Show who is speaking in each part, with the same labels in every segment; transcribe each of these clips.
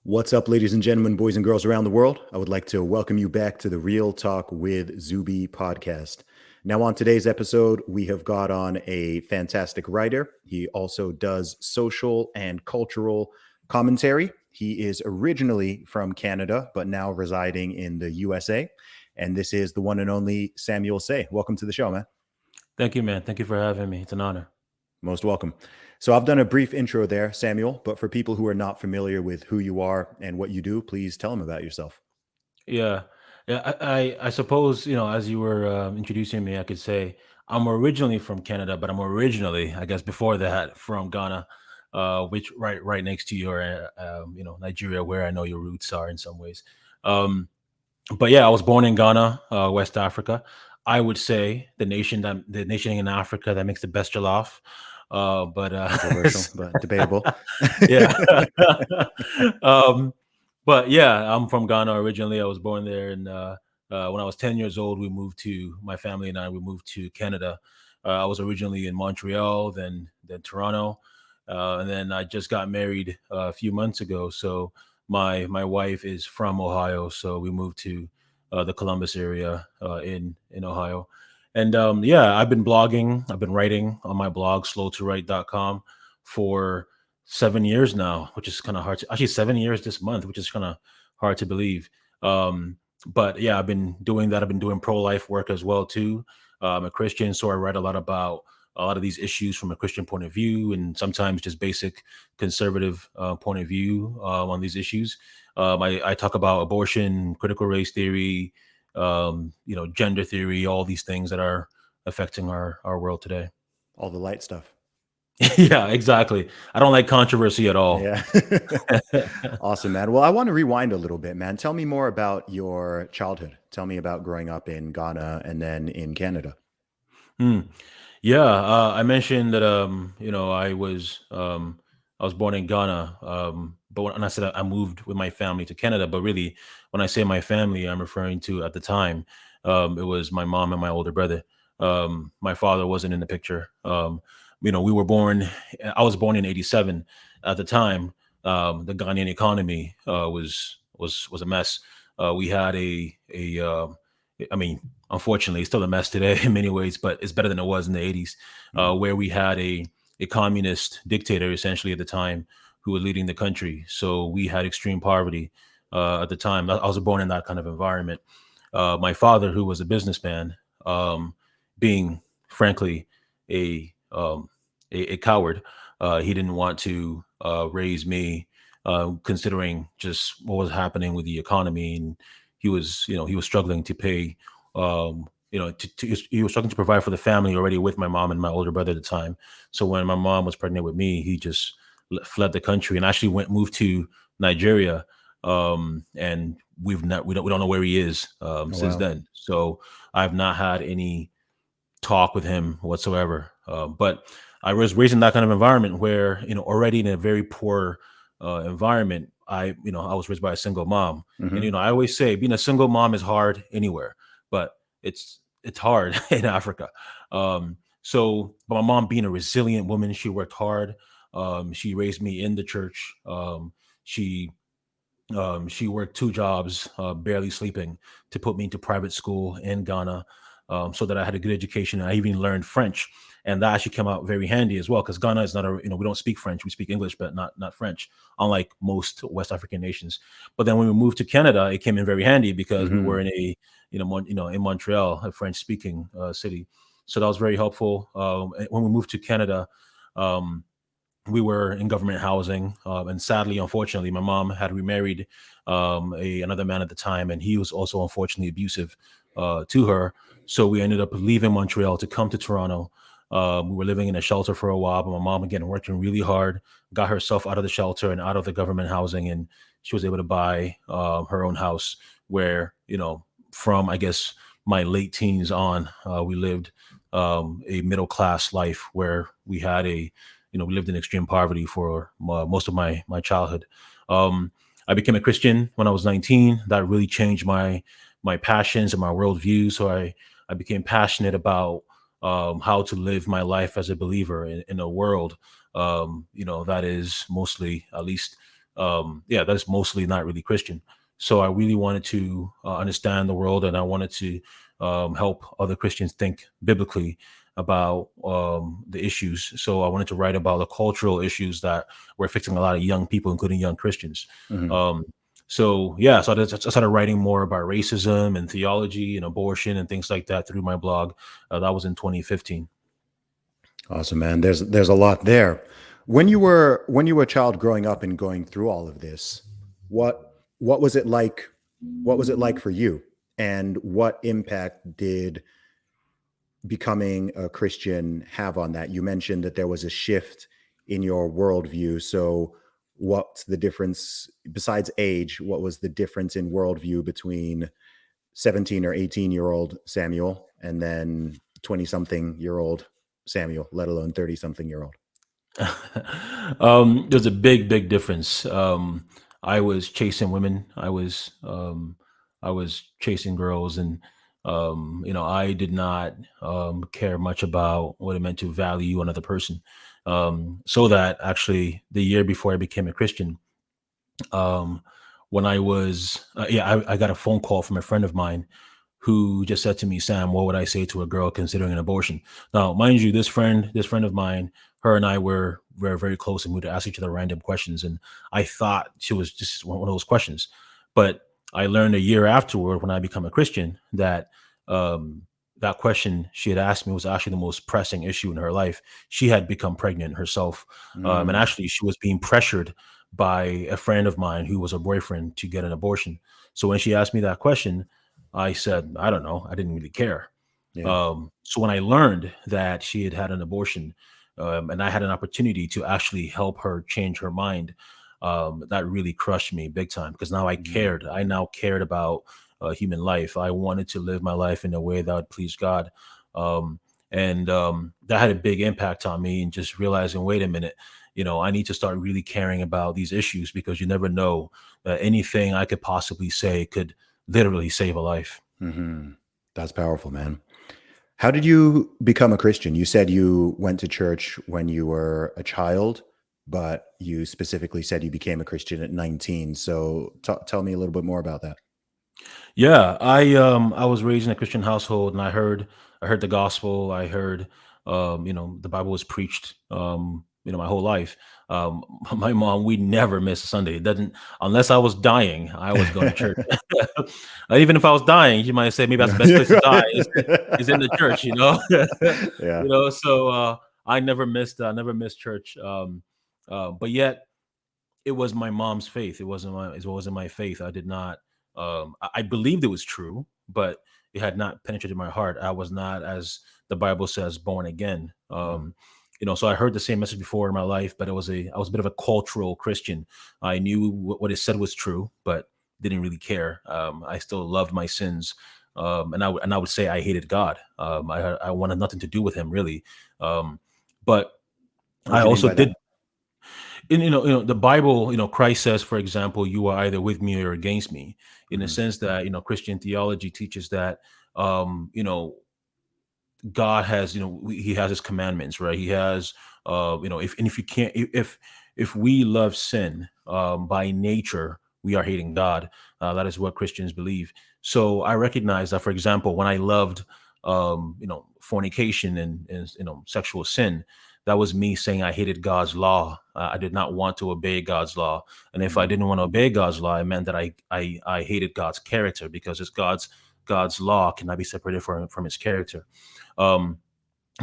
Speaker 1: What's up, ladies and gentlemen, boys and girls around the world? I would like to welcome you back to the Real Talk with Zuby podcast. Now, on today's episode, we have got on a fantastic writer. He also does social and cultural commentary. He is originally from Canada, but now residing in the USA. And this is the one and only Samuel Sey. Welcome to the show, man.
Speaker 2: Thank you, man. Thank you for having me. It's an honor.
Speaker 1: Most welcome. So, I've done a brief intro there, Samuel, but for people who are not familiar with who you are and what you do, please tell them about yourself.
Speaker 2: Yeah, yeah. I suppose as you were introducing me, I could say I'm originally from Canada, but I'm originally, I guess, before that, from Ghana, which right next to your Nigeria, where I know your roots are in some ways. Um, but yeah, I was born in Ghana, West Africa. I would say the nation in Africa that makes the best jollof. But
Speaker 1: Controversial, but debatable.
Speaker 2: yeah. um, but yeah, I'm from Ghana originally. I was born there, and when I was 10 years old, my family and I, we moved to Canada. I was originally in Montreal, then Toronto, and then I just got married a few months ago. So my wife is from Ohio, so we moved to the Columbus area in Ohio. And yeah, I've been blogging, I've been writing on my blog, slowtowrite.com, for 7 years now, which is kind of hard to actually 7 years this month, which is kind of hard to believe. But yeah, I've been doing that. I've been doing pro-life work as well too. I'm a Christian, so I write a lot about a lot of these issues from a Christian point of view, and sometimes just basic conservative point of view on these issues. I talk about abortion, critical race theory, gender theory, all these things that are affecting our world today.
Speaker 1: All the light stuff.
Speaker 2: Yeah, exactly. I don't like controversy at all.
Speaker 1: Yeah. Awesome, man. Well, I want to rewind a little bit, man. Tell me more about your childhood. Tell me about growing up in Ghana and then in Canada.
Speaker 2: Hmm. Yeah, I mentioned that I was born in Ghana, but when I said I moved with my family to Canada, but really when I say my family, I'm referring to at the time it was my mom and my older brother. My father wasn't in the picture. We were born. I was born in '87. At the time, the Ghanaian economy was a mess. We had I mean, unfortunately, it's still a mess today in many ways, but it's better than it was in the '80s,
Speaker 1: Mm.
Speaker 2: where we had a communist dictator essentially at the time who was leading the country. So we had extreme poverty at the time. I was born in that kind of environment. My father, who was a businessman, being frankly a a coward, he didn't want to raise me, considering just what was happening with the economy, and he was struggling to pay. He was struggling to provide for the family already with my mom and my older brother at the time. So when my mom was pregnant with me, he just fled the country and actually moved to Nigeria. And we don't know where he is
Speaker 1: Oh,
Speaker 2: since
Speaker 1: wow.
Speaker 2: then. So I've not had any talk with him whatsoever. But I was raised in that kind of environment where, already in a very poor environment, I was raised by a single mom. And,
Speaker 1: Hmm.
Speaker 2: I always say being a single mom is hard anywhere, but it's hard in Africa. But my mom being a resilient woman, she worked hard. She raised me in the church. She she worked two jobs, barely sleeping, to put me into private school in Ghana, so that I had a good education. I even learned French, and that actually came out very handy as well because Ghana is not we don't speak French. We speak English, but not French, unlike most West African nations. But then when we moved to Canada, it came in very handy because we were
Speaker 1: Hmm.
Speaker 2: in in Montreal, a French speaking city. So that was very helpful. When we moved to Canada. Um, we were in government housing, and sadly, unfortunately, my mom had remarried another man at the time, and he was also unfortunately abusive to her. So we ended up leaving Montreal to come to Toronto. We were living in a shelter for a while, but my mom again working really hard, got herself out of the shelter and out of the government housing, and she was able to buy her own house. Where from I guess my late teens on, we lived a middle class life where we lived in extreme poverty for most of my childhood. Um, I became a Christian when I was 19. That really changed my passions and my worldview. So I became passionate about how to live my life as a believer in a world that is mostly, at least yeah, that is mostly not really Christian. So I really wanted to understand the world, and I wanted to help other Christians think biblically about the issues. So I wanted to write about the cultural issues that were affecting a lot of young people, including young Christians.
Speaker 1: Hmm.
Speaker 2: Um, so yeah, so I started writing more about racism and theology and abortion and things like that through my blog. That was in 2015.
Speaker 1: Awesome, man. There's a lot there. When you were a child growing up and going through all of this, what was it like? What was it like for you? And what impact did becoming a Christian have on that? You mentioned that there was a shift in your worldview. So, what's the difference besides age? What was the difference in worldview between 17 or 18-year-old Samuel and then 20 something year old Samuel, let alone 30 something year old?
Speaker 2: There's a big difference. I was chasing women. I was chasing girls, and I did not care much about what it meant to value another person. So that actually, the year before I became a Christian, um, when I was, I got a phone call from a friend of mine who just said to me, "Sam, what would I say to a girl considering an abortion?" Now, mind you, this friend of mine, her and I were very close, and we would ask each other random questions. And I thought she was just one of those questions, but I learned a year afterward when I become a Christian that um, that question she had asked me was actually the most pressing issue in her life. She had become pregnant herself, and
Speaker 1: Mm,
Speaker 2: actually she was being pressured by a friend of mine who was her boyfriend to get an abortion. So when she asked me that question, I said, I don't know. I didn't really care.
Speaker 1: yeah.
Speaker 2: So when I learned that she had had an abortion, and I had an opportunity to actually help her change her mind, that really crushed me big time because now I
Speaker 1: Mm,
Speaker 2: cared. I now cared about human life. I wanted to live my life in a way that would please God. Um, and that had a big impact on me, and just realizing, wait a minute, I need to start really caring about these issues because you never know that anything I could possibly say could literally save a life.
Speaker 1: mhm. That's powerful, man. How did you become a Christian? You said you went to church when you were a child, but you specifically said you became a Christian at 19. So tell me a little bit more about that.
Speaker 2: Yeah, I was raised in a Christian household, and I heard the gospel. I heard the Bible was preached my whole life. Um, my mom, we never missed a Sunday. It doesn't Unless I was dying, I was going to church. Even if I was dying, you might say maybe that's the best place to die is in the church.
Speaker 1: Yeah.
Speaker 2: So I never missed church. But yet it was my mom's faith. It wasn't my faith. I did not. I believed it was true, but it had not penetrated my heart. I was not, as the Bible says, born again.
Speaker 1: Mhm.
Speaker 2: So I heard the same message before in my life, but I was a bit of a cultural Christian. I knew what it said was true, but didn't really care. I still loved my sins, and I would say I hated God. I wanted nothing to do with Him really. Um, but
Speaker 1: What
Speaker 2: I
Speaker 1: do you mean
Speaker 2: also
Speaker 1: by
Speaker 2: did
Speaker 1: that?
Speaker 2: in the Bible, Christ says, for example, you are either with me or against me, in the
Speaker 1: Mhm.
Speaker 2: sense that Christian theology teaches that God has, He has His commandments, right? He has, if you can't, if we love sin by nature, we are hating God. That is what Christians believe. So I recognize that, for example, when I loved, fornication and sexual sin, that was me saying I hated God's law. I did not want to obey God's law, and if I
Speaker 1: Mhm.
Speaker 2: didn't want to obey God's law, it meant that I hated God's character because it's God's law cannot be separated from His character. Um,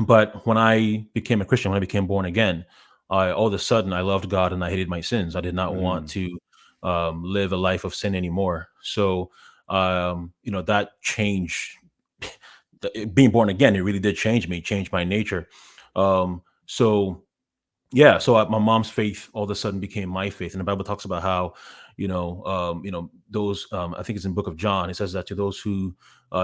Speaker 2: but when I became a Christian, when I became born again, I all of a sudden I loved God and I hated my sins. I did not want
Speaker 1: Mhm.
Speaker 2: to live a life of sin anymore. So that changed. Being born again, it really did change me, change my nature. So yeah, so my mom's faith all of a sudden became my faith, and the Bible talks about how, those. I think it's in Book of John. It says that to those who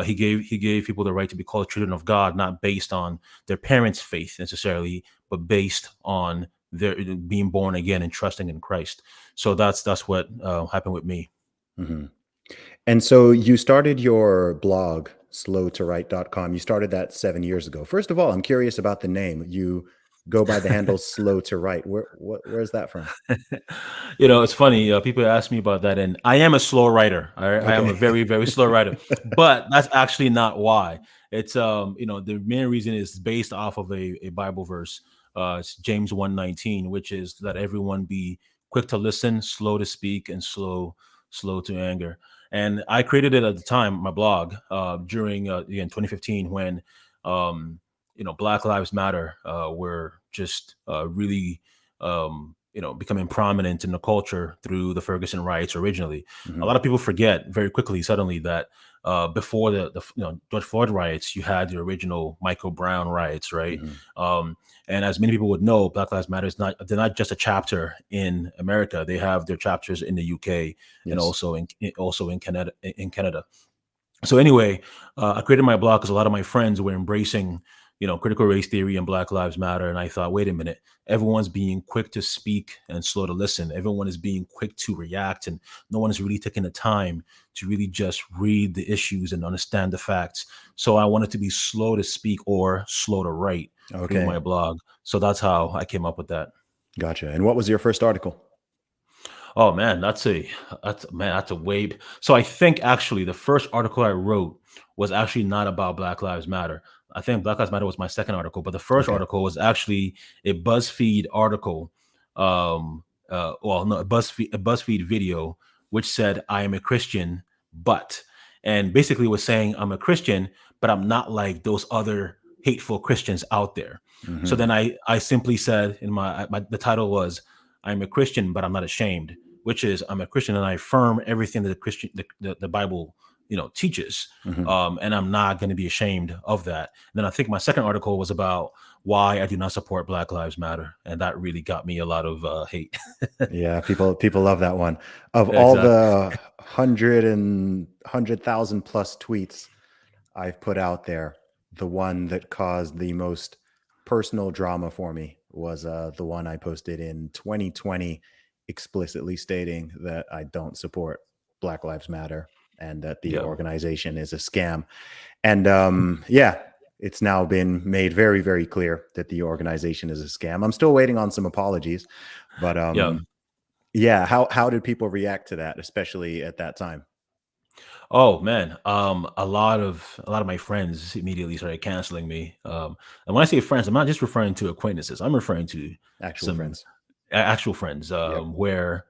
Speaker 2: he gave people the right to be called children of God, not based on their parents' faith necessarily, but based on their being born again and trusting in Christ. So that's what happened with me.
Speaker 1: Mhm. And so you started your blog, slowtowrite.com. You started that 7 years ago. First of all, I'm curious about the name. go by the handle slow to write. Where's that from?
Speaker 2: It's funny. People ask me about that, and I am a slow writer. I am a
Speaker 1: Okay.
Speaker 2: very, very slow writer, but that's actually not why. It's the main reason is based off of a Bible verse. It's James 1:19, which is that everyone be quick to listen, slow to speak, and slow to anger. And I created it at the time, my blog, during again 2015 when Black Lives Matter were just really becoming prominent in the culture through the Ferguson riots originally. A
Speaker 1: Hmm.
Speaker 2: lot of people forget very quickly, suddenly, that before the George Floyd riots, you had the original Michael Brown riots, right?
Speaker 1: Hmm.
Speaker 2: Um, and as many people would know, Black Lives Matter is they're not just a chapter in America. They have their chapters in the UK and
Speaker 1: Yes.
Speaker 2: also in Canada. So anyway, I created my blog because a lot of my friends were embracing, critical race theory and Black Lives Matter, and I thought, wait a minute, everyone's being quick to speak and slow to listen. Everyone is being quick to react, and no one is really taking the time to really just read the issues and understand the facts. So I wanted to be slow to speak or slow to write through
Speaker 1: Okay.
Speaker 2: my blog. So that's how I came up with that.
Speaker 1: Gotcha. And what was your first article?
Speaker 2: Oh man, that's a way. So I think actually the first article I wrote was actually not about Black Lives Matter. I think Black Lives Matter was my second article, but the first
Speaker 1: Okay.
Speaker 2: article was actually a BuzzFeed article. Well, no, a BuzzFeed video which said I am a Christian, but and basically was saying I'm a Christian, but I'm not like those other hateful Christians out there. So
Speaker 1: Hmm.
Speaker 2: then I simply said in my the title was I'm a Christian, but I'm not ashamed, which is I'm a Christian and I affirm everything that the Bible teaches,
Speaker 1: Hmm.
Speaker 2: and I'm not going to be ashamed of that. And then I think my second article was about why I do not support Black Lives Matter, and that really got me a lot of hate.
Speaker 1: Yeah, people love that one. Of all
Speaker 2: Exactly.
Speaker 1: the 100,000 plus tweets I've put out there, the one that caused the most personal drama for me was the one I posted in 2020, explicitly stating that I don't support Black Lives Matter and that the
Speaker 2: Yeah.
Speaker 1: organization is a scam. And yeah, it's now been made very, very clear that the organization is a scam. I'm still waiting on some apologies, but
Speaker 2: Yeah.
Speaker 1: yeah, how did people react to that, especially at that time?
Speaker 2: Oh man, a lot of my friends immediately started canceling me. And when I say friends, I'm not just referring to acquaintances. I'm referring to
Speaker 1: Actual
Speaker 2: some
Speaker 1: friends.
Speaker 2: actual friends,
Speaker 1: Yep.
Speaker 2: where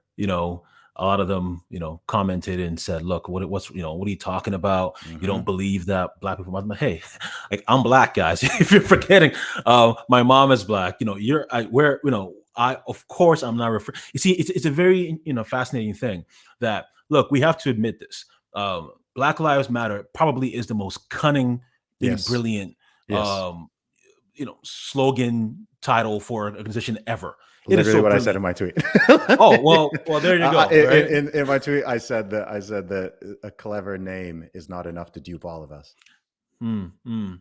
Speaker 2: a lot of them commented and said, "Look, what are you talking about? You don't
Speaker 1: Hmm.
Speaker 2: believe that black people." I'm like, hey, like I'm black, guys. If you're forgetting, my mom is black. You're I where I of course I'm not referring. You see, it's a very fascinating thing that look we have to admit this. Black Lives Matter probably is the most cunningly
Speaker 1: Yes.
Speaker 2: brilliant
Speaker 1: Yes.
Speaker 2: slogan title for an organization ever. It is
Speaker 1: Literally
Speaker 2: so
Speaker 1: what I said in
Speaker 2: brilliant.
Speaker 1: my tweet.
Speaker 2: Oh, well, there you go, right?
Speaker 1: In my tweet, I said that a clever name is not enough to dupe all of us.
Speaker 2: Mm, mm,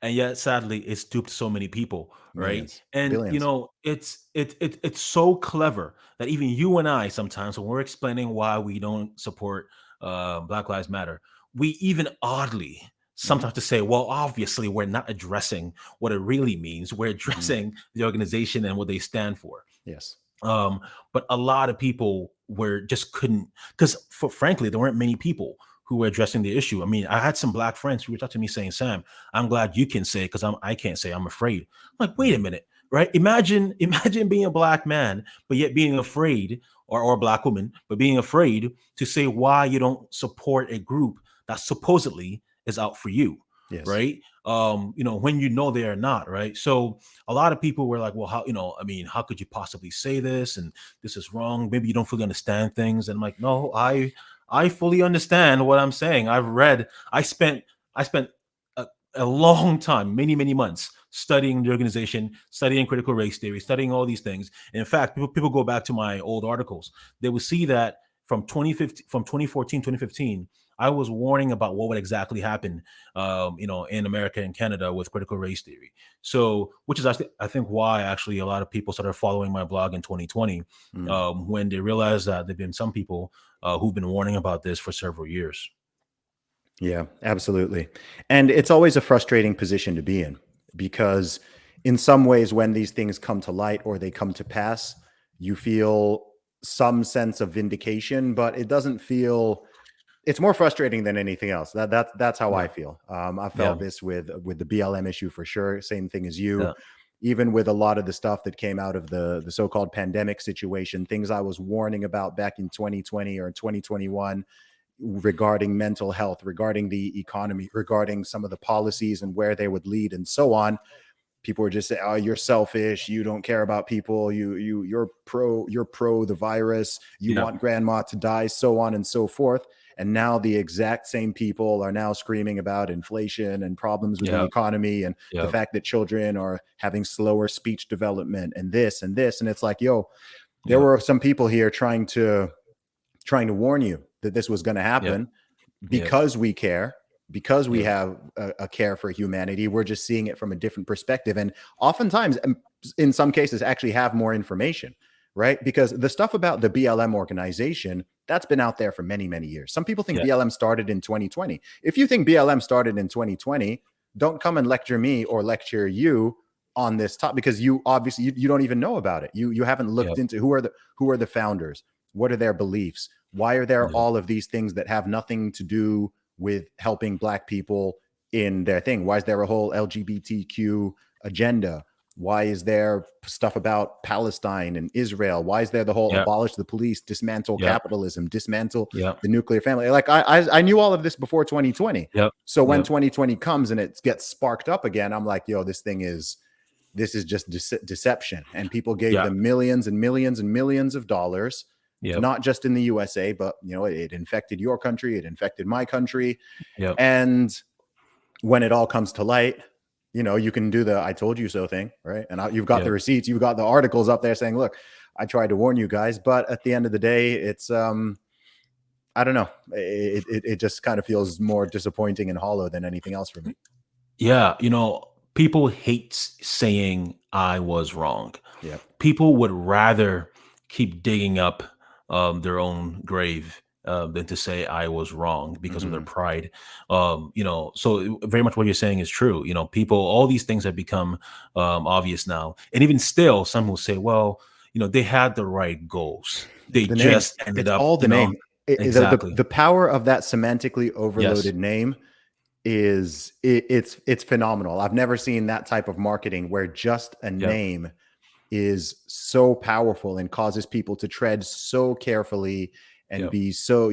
Speaker 2: and yet, sadly, it's duped so many people, right?
Speaker 1: Millions,
Speaker 2: And
Speaker 1: billions.
Speaker 2: it's so clever that even you and I sometimes, when we're explaining why we don't support Black Lives Matter, we even oddly
Speaker 1: Hmm.
Speaker 2: sometimes to say, well, obviously, we're not addressing what it really means. We're
Speaker 1: Hmm.
Speaker 2: addressing the organization and what they stand for.
Speaker 1: Yes.
Speaker 2: Um, but a lot of people were just couldn't because for frankly, there weren't many people who were addressing the issue. I mean, I had some black friends who reached out to me saying, Sam, I'm glad you can say because I can't say I'm afraid. I'm like, wait a
Speaker 1: Hmm.
Speaker 2: minute, right? Imagine, imagine being a black man, but yet being afraid, or a black woman, but being afraid to say why you don't support a group that supposedly is out for you,
Speaker 1: Yes.
Speaker 2: right? When they are not, right? So a lot of people were like, well, I mean, how could you possibly say this? And this is wrong. Maybe you don't fully understand things. And I'm like, no, I fully understand what I'm saying. I spent a long time, many, many months studying the organization, studying critical race theory, studying all these things. And in fact, people go back to my old articles. They will see that from 2015, from 2014, 2015, I was warning about what would exactly happen, in America and Canada with critical race theory. So, which is I think why actually a lot of people started following my blog in 2020,
Speaker 1: Mm.
Speaker 2: when they realized that there've been some people who've been warning about this for several years.
Speaker 1: Yeah, absolutely. And it's always a frustrating position to be in because in some ways, when these things come to light or they come to pass, you feel some sense of vindication, but it doesn't feel. It's more frustrating than anything else. That's how I
Speaker 2: Yeah.
Speaker 1: feel. I
Speaker 2: Yeah.
Speaker 1: felt this with the BLM issue for sure. Same thing as you.
Speaker 2: Yeah.
Speaker 1: Even with a lot of the stuff that came out of the so-called pandemic situation, things I was warning about back in 2020 or 2021 regarding mental health, regarding the economy, regarding some of the policies and where they would lead, and so on. People were just saying, "Oh, you're selfish. You don't care about people. You're pro the virus. You
Speaker 2: Yeah.
Speaker 1: want grandma to die, so on and so forth." And now the exact same people are now screaming about inflation and problems with the
Speaker 2: Yeah.
Speaker 1: economy and the
Speaker 2: Yeah.
Speaker 1: fact that children are having slower speech development and this and this. And it's like, yo, there
Speaker 2: Yeah.
Speaker 1: were some people here trying to warn you that this was going to
Speaker 2: Yeah.
Speaker 1: happen
Speaker 2: Yeah.
Speaker 1: because we care, because we
Speaker 2: Yeah.
Speaker 1: have a care for humanity. We're just seeing it from a different perspective. And oftentimes, in some cases, actually have more information, right? Because the stuff about the BLM organization, that's been out there for many, many years. Some people think
Speaker 2: Yeah.
Speaker 1: BLM started in 2020. If you think BLM started in 2020, don't come and lecture me or lecture you on this topic, because you obviously you don't even know about it. You haven't
Speaker 2: Yeah.
Speaker 1: looked into who are the founders, what are their beliefs, why are there
Speaker 2: Yeah.
Speaker 1: all of these things that have nothing to do with helping Black people in their thing? Why is there a whole LGBTQ agenda? Why is there stuff about Palestine and Israel? Why is there the whole
Speaker 2: Yeah.
Speaker 1: abolish the police, dismantle
Speaker 2: Yeah.
Speaker 1: capitalism, dismantle
Speaker 2: Yeah.
Speaker 1: the nuclear family? Like I knew all of this before 2020.
Speaker 2: Yep.
Speaker 1: So when
Speaker 2: Yep.
Speaker 1: 2020 comes and it gets sparked up again, I'm like, yo, this is just deception. And people gave
Speaker 2: Yeah.
Speaker 1: them millions and millions and millions of dollars,
Speaker 2: Yep.
Speaker 1: not just in the USA, but it infected your country, it infected my country.
Speaker 2: Yep.
Speaker 1: And when it all comes to light, you can do the "I told you so" thing, right? And you've got the
Speaker 2: Yep.
Speaker 1: receipts, you've got the articles up there saying, "Look, I tried to warn you guys," but at the end of the day, it's I don't know. It just kind of feels more disappointing and hollow than anything else for me.
Speaker 2: Yeah. People hate saying I was wrong.
Speaker 1: Yep.
Speaker 2: People would rather keep digging up their own grave than to say I was wrong because of their
Speaker 1: Hmm.
Speaker 2: pride. So very much what you're saying is true. People, all these things have become obvious now, and even still, some will say, well, they had the right goals.
Speaker 1: It's
Speaker 2: They
Speaker 1: the name.
Speaker 2: just ended
Speaker 1: It's
Speaker 2: up,
Speaker 1: all the name. The
Speaker 2: exactly.
Speaker 1: power of that semantically
Speaker 2: Yes.
Speaker 1: overloaded name it's phenomenal. I've never seen that type of marketing where just a
Speaker 2: Yep.
Speaker 1: name is so powerful and causes people to tread so carefully and
Speaker 2: Yep.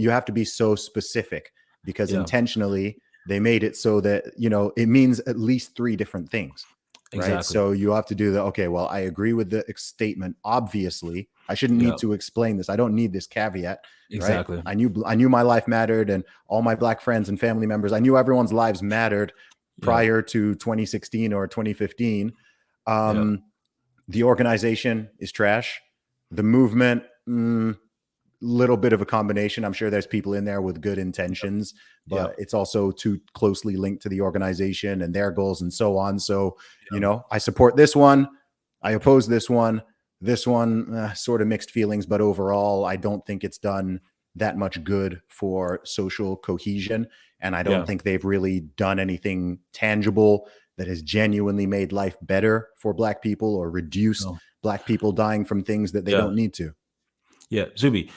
Speaker 1: you have to be so specific, because
Speaker 2: Yeah.
Speaker 1: intentionally they made it so that it means at least three different things, right?
Speaker 2: Exactly.
Speaker 1: So you have to do the, okay, well, I agree with the statement, obviously I shouldn't need
Speaker 2: Yeah.
Speaker 1: to explain this, I don't need this caveat, right?
Speaker 2: Exactly.
Speaker 1: I knew my life mattered, and all my Black friends and family members, I knew everyone's lives mattered
Speaker 2: Yeah.
Speaker 1: prior to 2016 or 2015.
Speaker 2: Yeah.
Speaker 1: The organization is trash. The movement, little bit of a combination. I'm sure there's people in there with good intentions,
Speaker 2: Yeah.
Speaker 1: but it's also too closely linked to the organization and their goals and so on. So,
Speaker 2: Yeah.
Speaker 1: I support this one. I oppose this one. This one, sort of mixed feelings, but overall, I don't think it's done that much good for social cohesion. And I don't
Speaker 2: Yeah.
Speaker 1: think they've really done anything tangible that has genuinely made life better for Black people or reduced
Speaker 2: No.
Speaker 1: Black people dying from things that they
Speaker 2: Yeah.
Speaker 1: don't need to.
Speaker 2: Yeah. Zuby,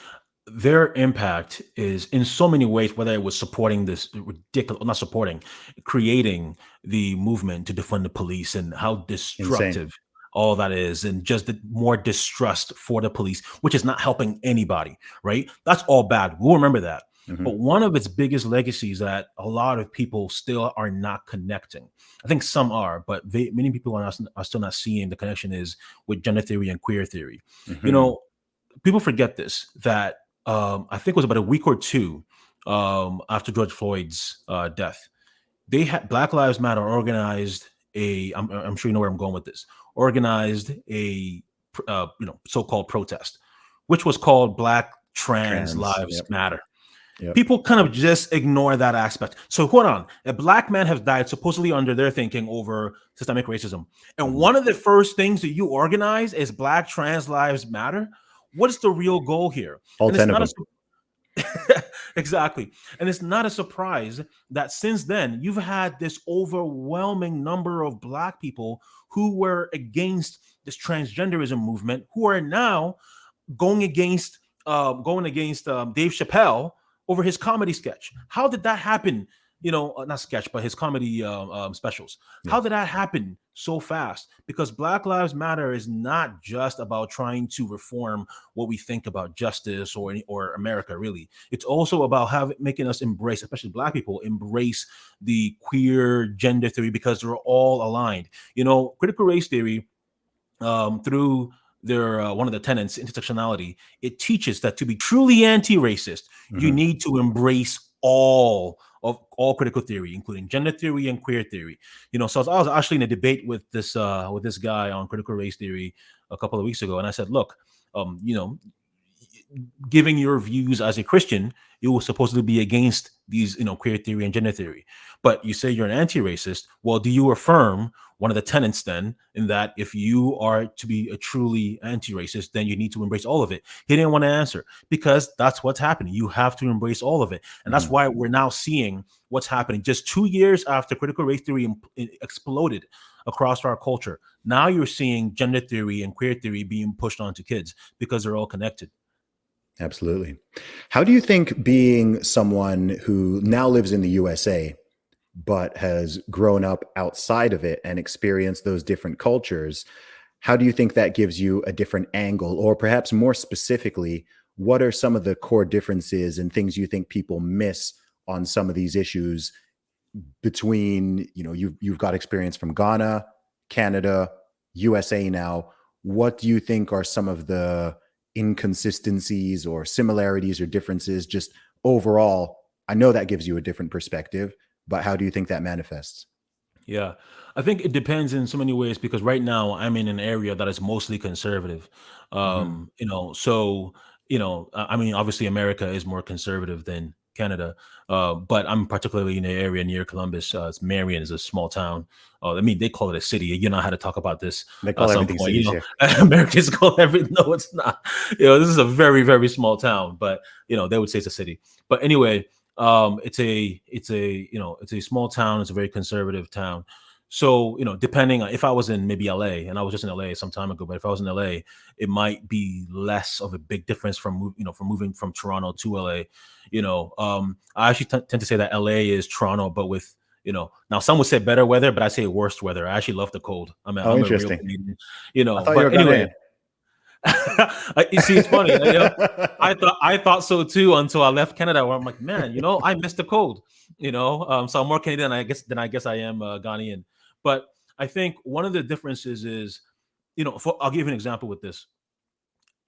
Speaker 2: their impact is in so many ways, whether it was supporting this ridiculous, not supporting, creating the movement to defund the police, and how
Speaker 1: Insane.
Speaker 2: destructive all that is, and just the more distrust for the police, which is not helping anybody, right? That's all bad. We'll remember that.
Speaker 1: Hmm.
Speaker 2: But one of its biggest legacies that a lot of people still are not connecting. I think some are, but many people are still not seeing the connection is with gender theory and queer theory. You
Speaker 1: Hmm.
Speaker 2: know, People forget this, that I think it was about a week or two after George Floyd's death. They had Black Lives Matter organized I'm sure you know where I'm going with this. Organized a so-called protest, which was called Black Trans
Speaker 1: Trans.
Speaker 2: Lives
Speaker 1: Yep.
Speaker 2: Matter.
Speaker 1: Yep.
Speaker 2: People kind of just ignore that aspect. So hold on, a Black man has died supposedly under their thinking over systemic racism, and
Speaker 1: Hmm.
Speaker 2: one of the first things that you organize is Black Trans Lives Matter. What is the real goal here?
Speaker 1: All
Speaker 2: And it's
Speaker 1: 10 of
Speaker 2: not
Speaker 1: them.
Speaker 2: exactly. And it's not a surprise that since then you've had this overwhelming number of Black people who were against this transgenderism movement, who are now going against Dave Chappelle over his comedy sketch. How did that happen? Not sketch, but his comedy specials. How
Speaker 1: Yes.
Speaker 2: did that happen so fast? Because Black Lives Matter is not just about trying to reform what we think about justice or America. Really, it's also about making us embrace, especially Black people, embrace the queer gender theory because they're all aligned. Critical race theory, through their one of the tenets, intersectionality, it teaches that to be truly anti-racist, you
Speaker 1: Mhm.
Speaker 2: need to embrace all critical theory, including gender theory and queer theory. So I was actually in a debate with this guy on critical race theory a couple of weeks ago, and I said, look, um, you know, giving your views as a Christian, you will supposedly be against these, queer theory and gender theory. But you say you're an anti-racist. Well, do you affirm one of the tenets then, in that if you are to be a truly anti-racist, then you need to embrace all of it? He didn't want to answer because that's what's happening. You have to embrace all of it. And that's
Speaker 1: Mhm.
Speaker 2: why we're now seeing what's happening. Just 2 years after critical race theory exploded across our culture, now you're seeing gender theory and queer theory being pushed onto kids because they're all connected.
Speaker 1: Absolutely. How do you think being someone who now lives in the USA but has grown up outside of it and experienced those different cultures, how do you think that gives you a different angle? Or perhaps more specifically, what are some of the core differences and things you think people miss on some of these issues between, you've got experience from Ghana, Canada, USA now. What do you think are some of the inconsistencies or similarities or differences just overall? I know that gives you a different perspective, but how do you think that manifests?
Speaker 2: Yeah, I think it depends in so many ways because right now I'm in an area that is mostly conservative.
Speaker 1: Mhm.
Speaker 2: I mean, obviously America is more conservative than Canada, but I'm particularly in an area near Columbus. It's Marion is a small town. I mean, they call it a city. You know how to talk about this
Speaker 1: They
Speaker 2: at
Speaker 1: call
Speaker 2: some
Speaker 1: everything
Speaker 2: point.
Speaker 1: cities here.
Speaker 2: Americans call everything. No, it's not. This is a very, very small town, but they would say it's a city. But anyway, it's a small town. It's a very conservative town. So depending on if I was in maybe LA, and I was just in LA some time ago, but if I was in LA, it might be less of a big difference from moving from Toronto to LA. I actually tend to say that LA is Toronto, but with now some would say better weather, but I say worst weather. I actually love the cold.
Speaker 1: Oh,
Speaker 2: I'm a real
Speaker 1: interesting.
Speaker 2: Canadian.
Speaker 1: I thought you were
Speaker 2: But anyway,
Speaker 1: Ghanaian.
Speaker 2: you see, it's funny. I thought so too until I left Canada, where I'm like, man, I miss the cold. So I'm more Canadian, I guess I am Ghanaian. But I think one of the differences is, I'll give you an example with this.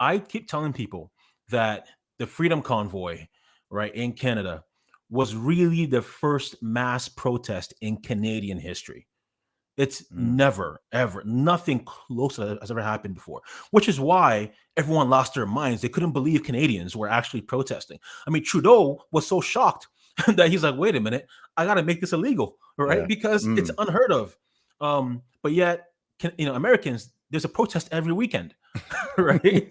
Speaker 2: I keep telling people that the Freedom Convoy, right, in Canada, was really the first mass protest in Canadian history. It's
Speaker 1: Mm,
Speaker 2: never, ever, nothing close to that has ever happened before, which is why everyone lost their minds. They couldn't believe Canadians were actually protesting. I mean, Trudeau was so shocked that he's like, wait a minute, I got to make this illegal, right?
Speaker 1: yeah.
Speaker 2: Because it's
Speaker 1: Mm.
Speaker 2: unheard of. But yet, Americans, there's a protest every weekend, right?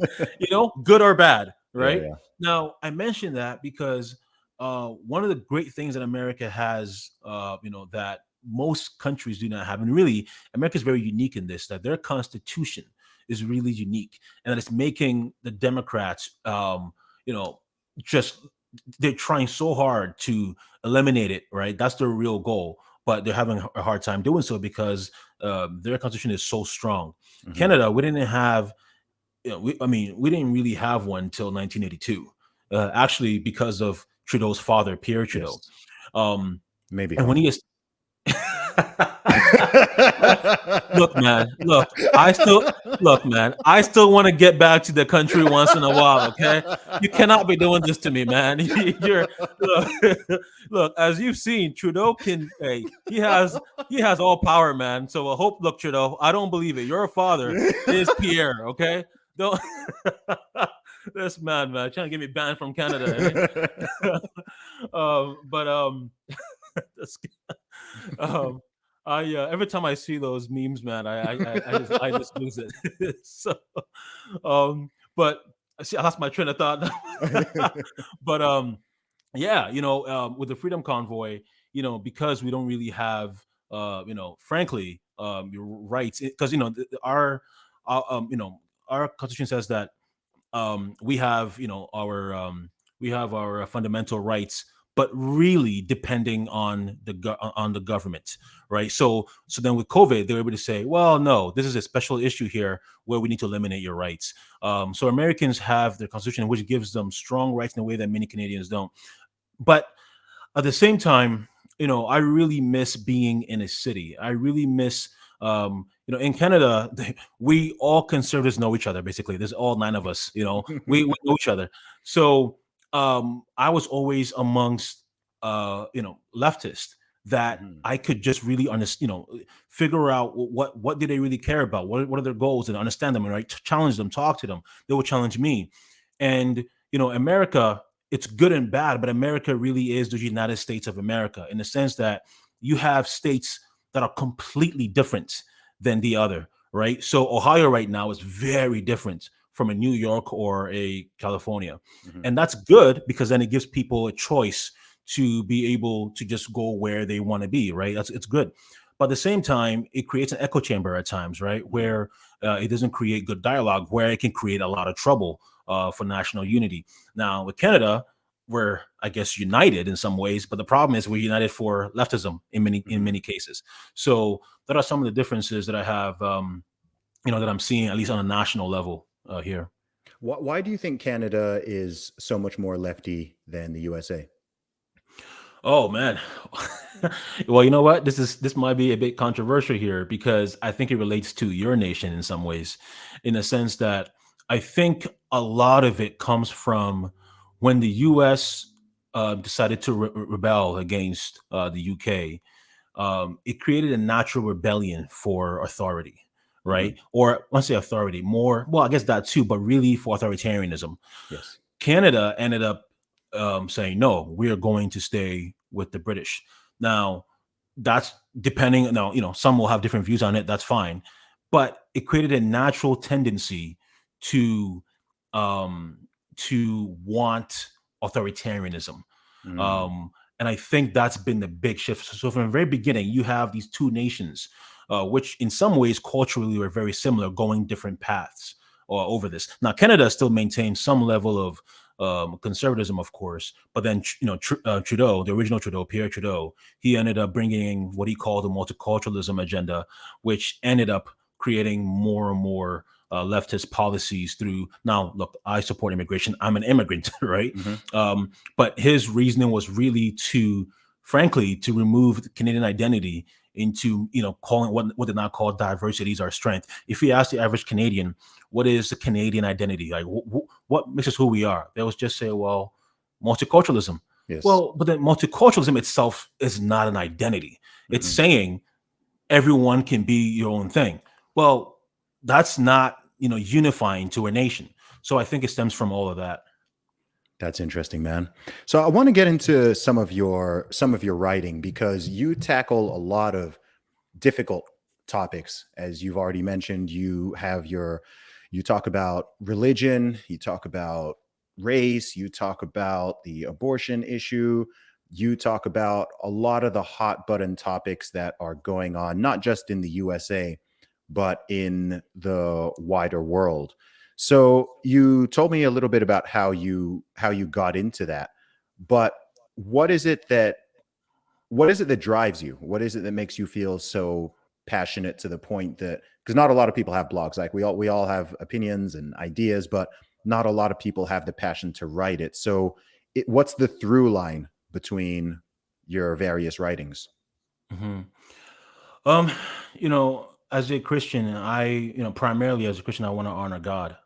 Speaker 2: Good or bad,
Speaker 1: Yeah,
Speaker 2: right?
Speaker 1: yeah.
Speaker 2: Now, I mention that because one of the great things that America has, that most countries do not have, and really, America is very unique in this, that their constitution is really unique, and that it's making the Democrats, just they're trying so hard to eliminate it, right? That's their real goal, but they're having a hard time doing so because their constitution is so strong.
Speaker 1: Mhm.
Speaker 2: Canada, we didn't have we didn't really have one until 1982, actually because of Trudeau's father, Pierre Trudeau.
Speaker 1: Yes.
Speaker 2: Um,
Speaker 1: Maybe
Speaker 2: and when
Speaker 1: father.
Speaker 2: he is, look, man, I still want to get back to the country once in a while. Okay, you cannot be doing this to me, man. You're look, look. As you've seen, Trudeau can. Hey, he has all power, man. So I hope, look, Trudeau, I don't believe it. Your father is Pierre. Okay, don't. This man, trying to get me banned from Canada. Eh? But that's, um, I every time I see those memes, man, I just lose it. So, but see, I lost my train of thought. But yeah, with the Freedom Convoy, because we don't really have, frankly, your rights, because our constitution says that we have we have our fundamental rights, but really depending on on the government, right? So then with COVID, they were able to say, well, no, this is a special issue here where we need to eliminate your rights. So Americans have their constitution, which gives them strong rights in a way that many Canadians don't. But at the same time, I really miss being in a city. I really miss, in Canada, we all conservatives know each other. Basically, there's all nine of us. We know each other. So I was always amongst, leftists that
Speaker 1: Mhm.
Speaker 2: I could just really understand, figure out what do they really care about, what are their goals, and understand them, and right, challenge them, talk to them. They will challenge me, and America, it's good and bad, but America really is the United States of America in the sense that you have states that are completely different than the other, right? So Ohio right now is very different from a New York or a California.
Speaker 1: Mhm.
Speaker 2: And that's good because then it gives people a choice to be able to just go where they want to be, right? It's good. But at the same time, it creates an echo chamber at times, right?
Speaker 1: Mhm.
Speaker 2: Where it doesn't create good dialogue, where it can create a lot of trouble for national unity. Now, with Canada, we're, I guess, united in some ways, but the problem is we're united for leftism in
Speaker 1: Mhm.
Speaker 2: many cases. So that are some of the differences that I have, that I'm seeing at least on a national level here.
Speaker 1: Why do you think Canada is so much more lefty than the USA?
Speaker 2: Oh man. Well, you know what? This might be a bit controversial here because I think it relates to your nation in some ways, in the sense that I think a lot of it comes from when the U.S. Decided to rebel against the UK. It created a natural rebellion for authority,
Speaker 1: Mhm.
Speaker 2: right? Or I say authority more. Well, I guess that too, but really for authoritarianism.
Speaker 1: Yes.
Speaker 2: Canada ended up saying, no, we are going to stay with the British. Now, that's depending. Now, some will have different views on it. That's fine. But it created a natural tendency to um, want authoritarianism.
Speaker 1: Mm.
Speaker 2: Um, and I think that's been the big shift. So from the very beginning, you have these two nations, which in some ways culturally were very similar, going different paths over this. Now, Canada still maintains some level of conservatism, of course, but then Trudeau, the original Trudeau, Pierre Trudeau, he ended up bringing what he called the multiculturalism agenda, which ended up creating more and more leftist policies through. Now, look, I support immigration. I'm an immigrant, right?
Speaker 1: Mhm.
Speaker 2: But his reasoning was really to, frankly, to remove the Canadian identity into, calling what they now call diversity is our strength. If you ask the average Canadian, what is the Canadian identity? Like, what makes us who we are? They would just say, well, multiculturalism.
Speaker 1: Yes.
Speaker 2: Well, but then multiculturalism itself is not an identity. It's
Speaker 1: Mhm.
Speaker 2: saying everyone can be your own thing. Well, that's not, unifying to a nation. So I think it stems from all of that.
Speaker 1: That's interesting, man. So I want to get into some of your writing because you tackle a lot of difficult topics. As you've already mentioned, you talk about religion, you talk about race, you talk about the abortion issue, you talk about a lot of the hot button topics that are going on, not just in the USA, but in the wider world. So you told me a little bit about how you got into that, but what is it that what is it that drives you? What is it that makes you feel so passionate to the point that, because not a lot of people have blogs. Like we all have opinions and ideas, but not a lot of people have the passion to write it. So what's the through line between your various writings?
Speaker 2: Mhm. Um, as a Christian, primarily as a Christian, I want to honor God.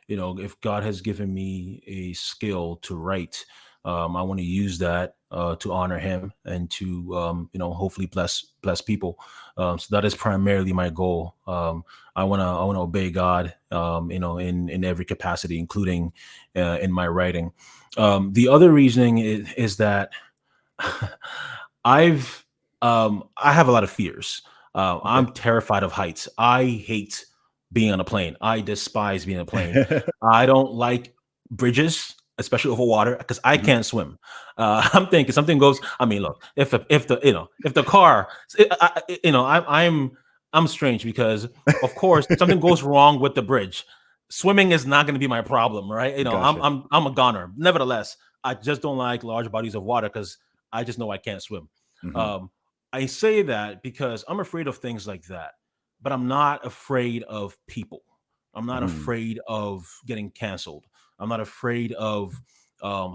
Speaker 2: If God has given me a skill to write, I want to use that to honor Him and to, hopefully bless people. So that is primarily my goal. I want to obey God, in every capacity, including in my writing. The other reasoning is that I have a lot of fears.
Speaker 1: Okay.
Speaker 2: I'm terrified of heights. I hate being on a plane. I despise being on a plane. I don't like bridges, especially over water, because I
Speaker 1: Mhm.
Speaker 2: can't swim. I'm thinking something goes. I mean, look, if the car, I'm I'm strange because, of course, something goes wrong with the bridge. Swimming is not going to be my problem, right?
Speaker 1: Gotcha.
Speaker 2: I'm a goner. Nevertheless, I just don't like large bodies of water because I just know I can't swim.
Speaker 1: Hmm.
Speaker 2: Um, I say that because I'm afraid of things like that, but I'm not afraid of people. I'm not
Speaker 1: Mm.
Speaker 2: afraid of getting canceled. I'm not afraid of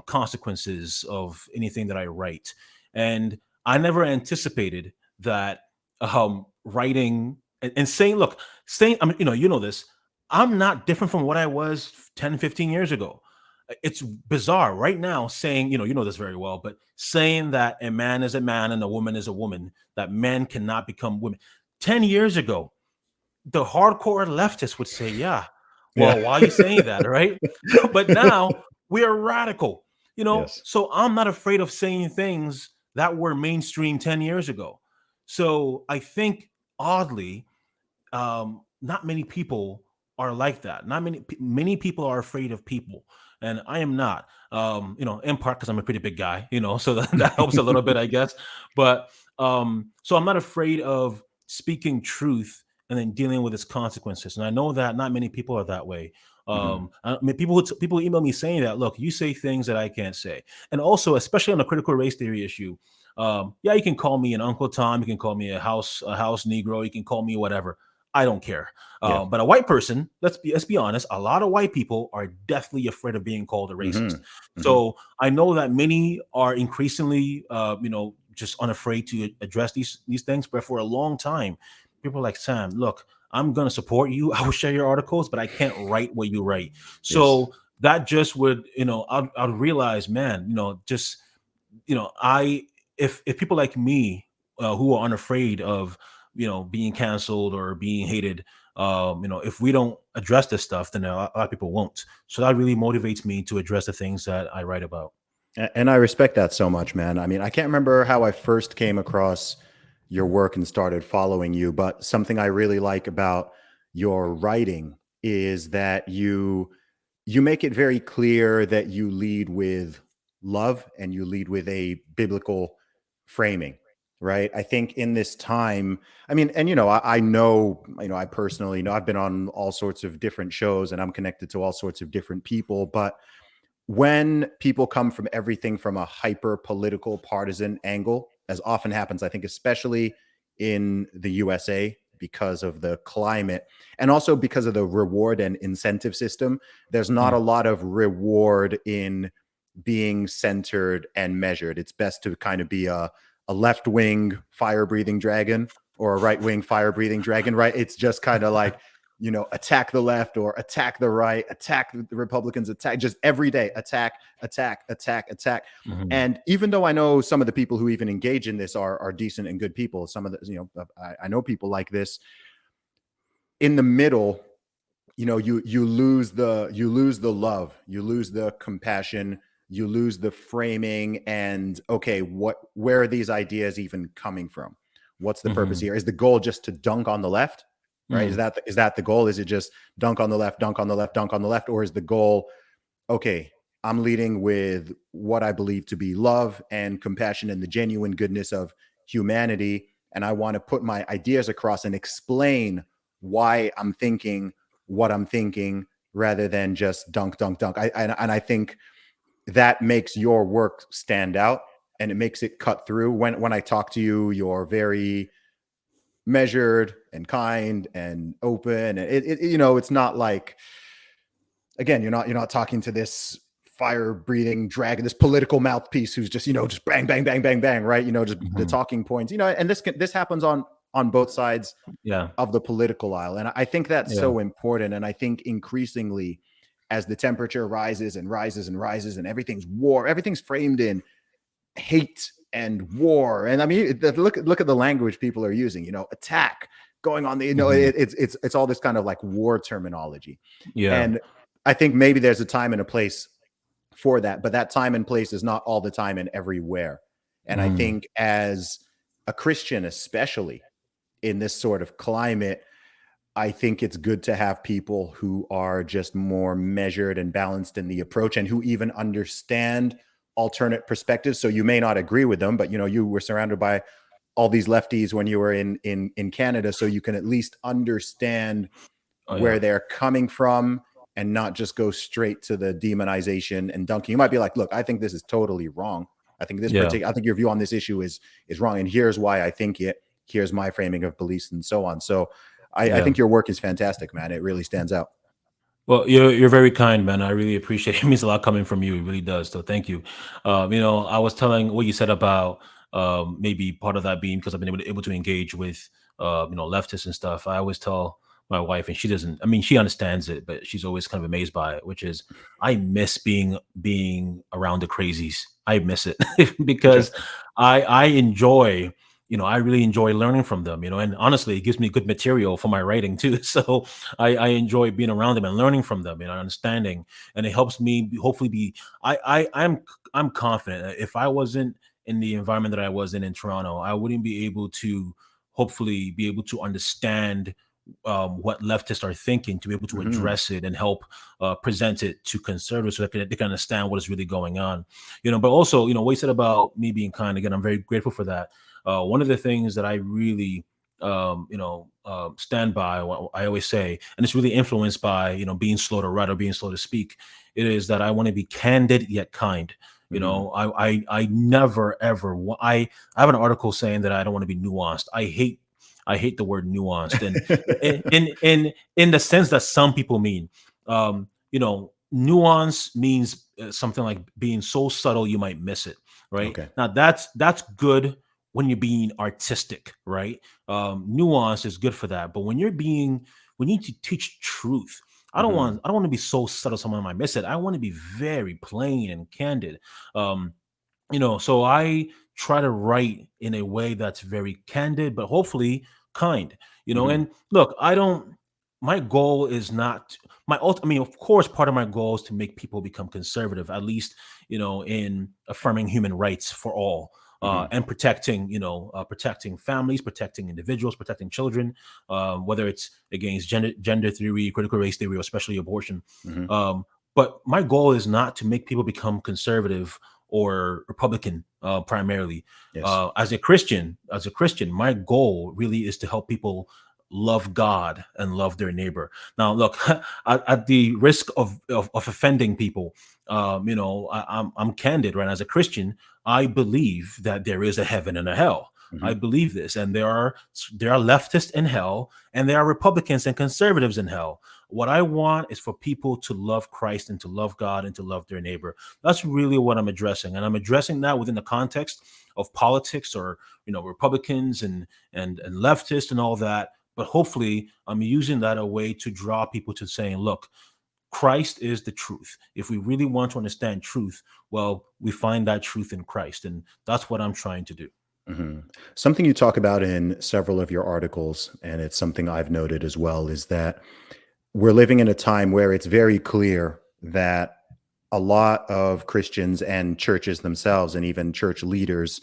Speaker 2: consequences of anything that I write. And I never anticipated that writing and saying, look, saying, I mean, you know this, I'm not different from what I was 10, 15 years ago. It's bizarre right now saying, you know this very well, but saying that a man is a man and a woman is a woman, that men cannot become women. 10 years ago, the hardcore leftists would say, yeah,
Speaker 1: Yeah.
Speaker 2: well, why are you saying that? Right. But now we are radical,
Speaker 1: Yes.
Speaker 2: so I'm not afraid of saying things that were mainstream 10 years ago. So I think oddly, not many people are like that. Not many people are afraid of people, and I am not. In part because I'm a pretty big guy, so that helps a little bit, I guess. But so I'm not afraid of speaking truth and then dealing with its consequences. And I know that not many people are that way.
Speaker 1: Hmm.
Speaker 2: I mean, people email me saying that, look, you say things that I can't say, and also especially on the critical race theory issue. Yeah, you can call me an Uncle Tom, you can call me a house Negro, you can call me whatever. I don't care.
Speaker 1: Yeah.
Speaker 2: But a white person, let's be honest, a lot of white people are deathly afraid of being called a
Speaker 1: Hmm.
Speaker 2: racist.
Speaker 1: Hmm.
Speaker 2: So I know that many are increasingly, just unafraid to address these things. But for a long time, people are like, Sam, look, I'm gonna support you. I will share your articles, but I can't write what you write.
Speaker 1: Yes.
Speaker 2: So that just would, I'd realize, man, just I if people like me who are unafraid of being canceled or being hated, if we don't address this stuff, then a lot of people won't. So that really motivates me to address the things that I write about.
Speaker 1: And I respect that so much, man. I mean, I can't remember how I first came across your work and started following you, but something I really like about your writing is that you make it very clear that you lead with love and you lead with a biblical framing, right? I think in this time, I mean, and I know, I personally know I've been on all sorts of different shows and I'm connected to all sorts of different people, but when people come from everything from a hyper political partisan angle, as often happens, I think, especially in the USA because of the climate and also because of the reward and incentive system, there's not a
Speaker 2: Mm,
Speaker 1: lot of reward in being centered and measured. It's best to kind of be a left wing fire breathing dragon or a right wing fire breathing dragon, right? It's just kind of like, attack the left or attack the right, attack the Republicans, attack just every day, attack, attack, attack, attack.
Speaker 2: mhm,
Speaker 1: And even though I know some of the people who even engage in this are decent and good people, some of the, I know people like this in the middle, you lose the love, you lose the compassion, you lose the framing, and okay, where are these ideas even coming from? What's the purpose
Speaker 2: mhm,
Speaker 1: here? Is the goal just to dunk on the left, right? is
Speaker 2: mm,
Speaker 1: that is that the goal? Is it just dunk on the left, dunk on the left, dunk on the left, or is the goal, okay, I'm leading with what I believe to be love and compassion and the genuine goodness of humanity. And I want to put my ideas across and explain why I'm thinking what I'm thinking rather than just dunk, dunk, dunk. And I think that makes your work stand out and it makes it cut through. When I talk to you, you're very measured and kind and open. And it's not like, again, you're not talking to this fire breathing dragon, this political mouthpiece who's just just bang bang bang bang bang, right? Just the
Speaker 2: mhm.
Speaker 1: talking points, and this happens on both sides
Speaker 2: Yeah,
Speaker 1: of the political aisle, and I think that's
Speaker 2: yeah,
Speaker 1: so important. And I think increasingly, as the temperature rises and rises and rises, and everything's framed in hate and war. And I mean, look at the language people are using. Attack, going on the.
Speaker 2: mhm,
Speaker 1: It's all this kind of like war terminology.
Speaker 2: yeah,
Speaker 1: And I think maybe there's a time and a place for that, but that time and place is not all the time and everywhere. And I
Speaker 2: mhm,
Speaker 1: think as a Christian, especially in this sort of climate, I think it's good to have people who are just more measured and balanced in the approach and who even understand alternate perspectives. So you may not agree with them, but you were surrounded by all these lefties when you were in Canada, so you can at least understand
Speaker 2: Oh
Speaker 1: where
Speaker 2: yeah,
Speaker 1: they're coming from and not just go straight to the demonization and dunking. You might be like, look, I think this is totally wrong. I think
Speaker 2: yeah,
Speaker 1: I think your view on this issue is wrong, and here's why I think it. Here's my framing of beliefs and so on. So I
Speaker 2: yeah.
Speaker 1: think your work is fantastic, man. It really stands out.
Speaker 2: Well, you're very kind, man. I really appreciate it. It means a lot coming from you. It really does. So thank you. I was telling what you said about maybe part of that being because I've been able to engage with leftists and stuff. I always tell my wife, and she doesn't. I mean, she understands it, but she's always kind of amazed by it. Which is, I miss being around the crazies. I miss it because
Speaker 1: Interesting.
Speaker 2: I enjoy. I really enjoy learning from them. And honestly, it gives me good material for my writing too. So I enjoy being around them and learning from them and understanding, and it helps me hopefully be. I'm confident that if I wasn't in the environment that I was in Toronto, I wouldn't be able to hopefully be able to understand what leftists are thinking, to be able to
Speaker 1: Hmm.
Speaker 2: address it and help present it to conservatives so that they can understand what is really going on. But also, what you said about me being kind, again, I'm very grateful for that. One of the things that I really stand by what I always say, and it's really influenced by being slow to write or being slow to speak. It is that I want to be candid yet kind.
Speaker 1: Hmm.
Speaker 2: I never ever I have an article saying that I don't want to be nuanced. I hate the word nuanced, and in the sense that some people mean. Nuance means something like being so subtle you might miss it. Right
Speaker 1: Okay.
Speaker 2: now, that's good when you're being artistic, right? Nuance is good for that, but when you need to teach truth,
Speaker 1: Hmm.
Speaker 2: I don't want to be so subtle someone might miss it. I want to be very plain and candid. Um, so I try to write in a way that's very candid, but hopefully kind.
Speaker 1: Hmm.
Speaker 2: And look, I don't. My goal is not I mean, of course, part of my goal is to make people become conservative, at least in affirming human rights for all.
Speaker 1: Hmm.
Speaker 2: And protecting families, protecting individuals, protecting children, whether it's against gender theory, critical race theory, or especially abortion.
Speaker 1: Hmm.
Speaker 2: Um, but my goal is not to make people become conservative or Republican primarily.
Speaker 1: Yes.
Speaker 2: As a Christian, my goal really is to help people love God and love their neighbor. Now, look, at the risk of offending people, I'm candid, right? As a Christian, I believe that there is a heaven and a hell. I
Speaker 1: Hmm.
Speaker 2: believe this, and there are leftists in hell, and there are Republicans and conservatives in hell. What I want is for people to love Christ and to love God and to love their neighbor. That's really what I'm addressing, and I'm addressing that within the context of politics, or Republicans and leftists and all that. But hopefully, I'm using that a way to draw people to saying, look, Christ is the truth. If we really want to understand truth, well, we find that truth in Christ, and that's what I'm trying to do.
Speaker 1: Hmm. Something you talk about in several of your articles, and it's something I've noted as well, is that we're living in a time where it's very clear that a lot of Christians and churches themselves, and even church leaders,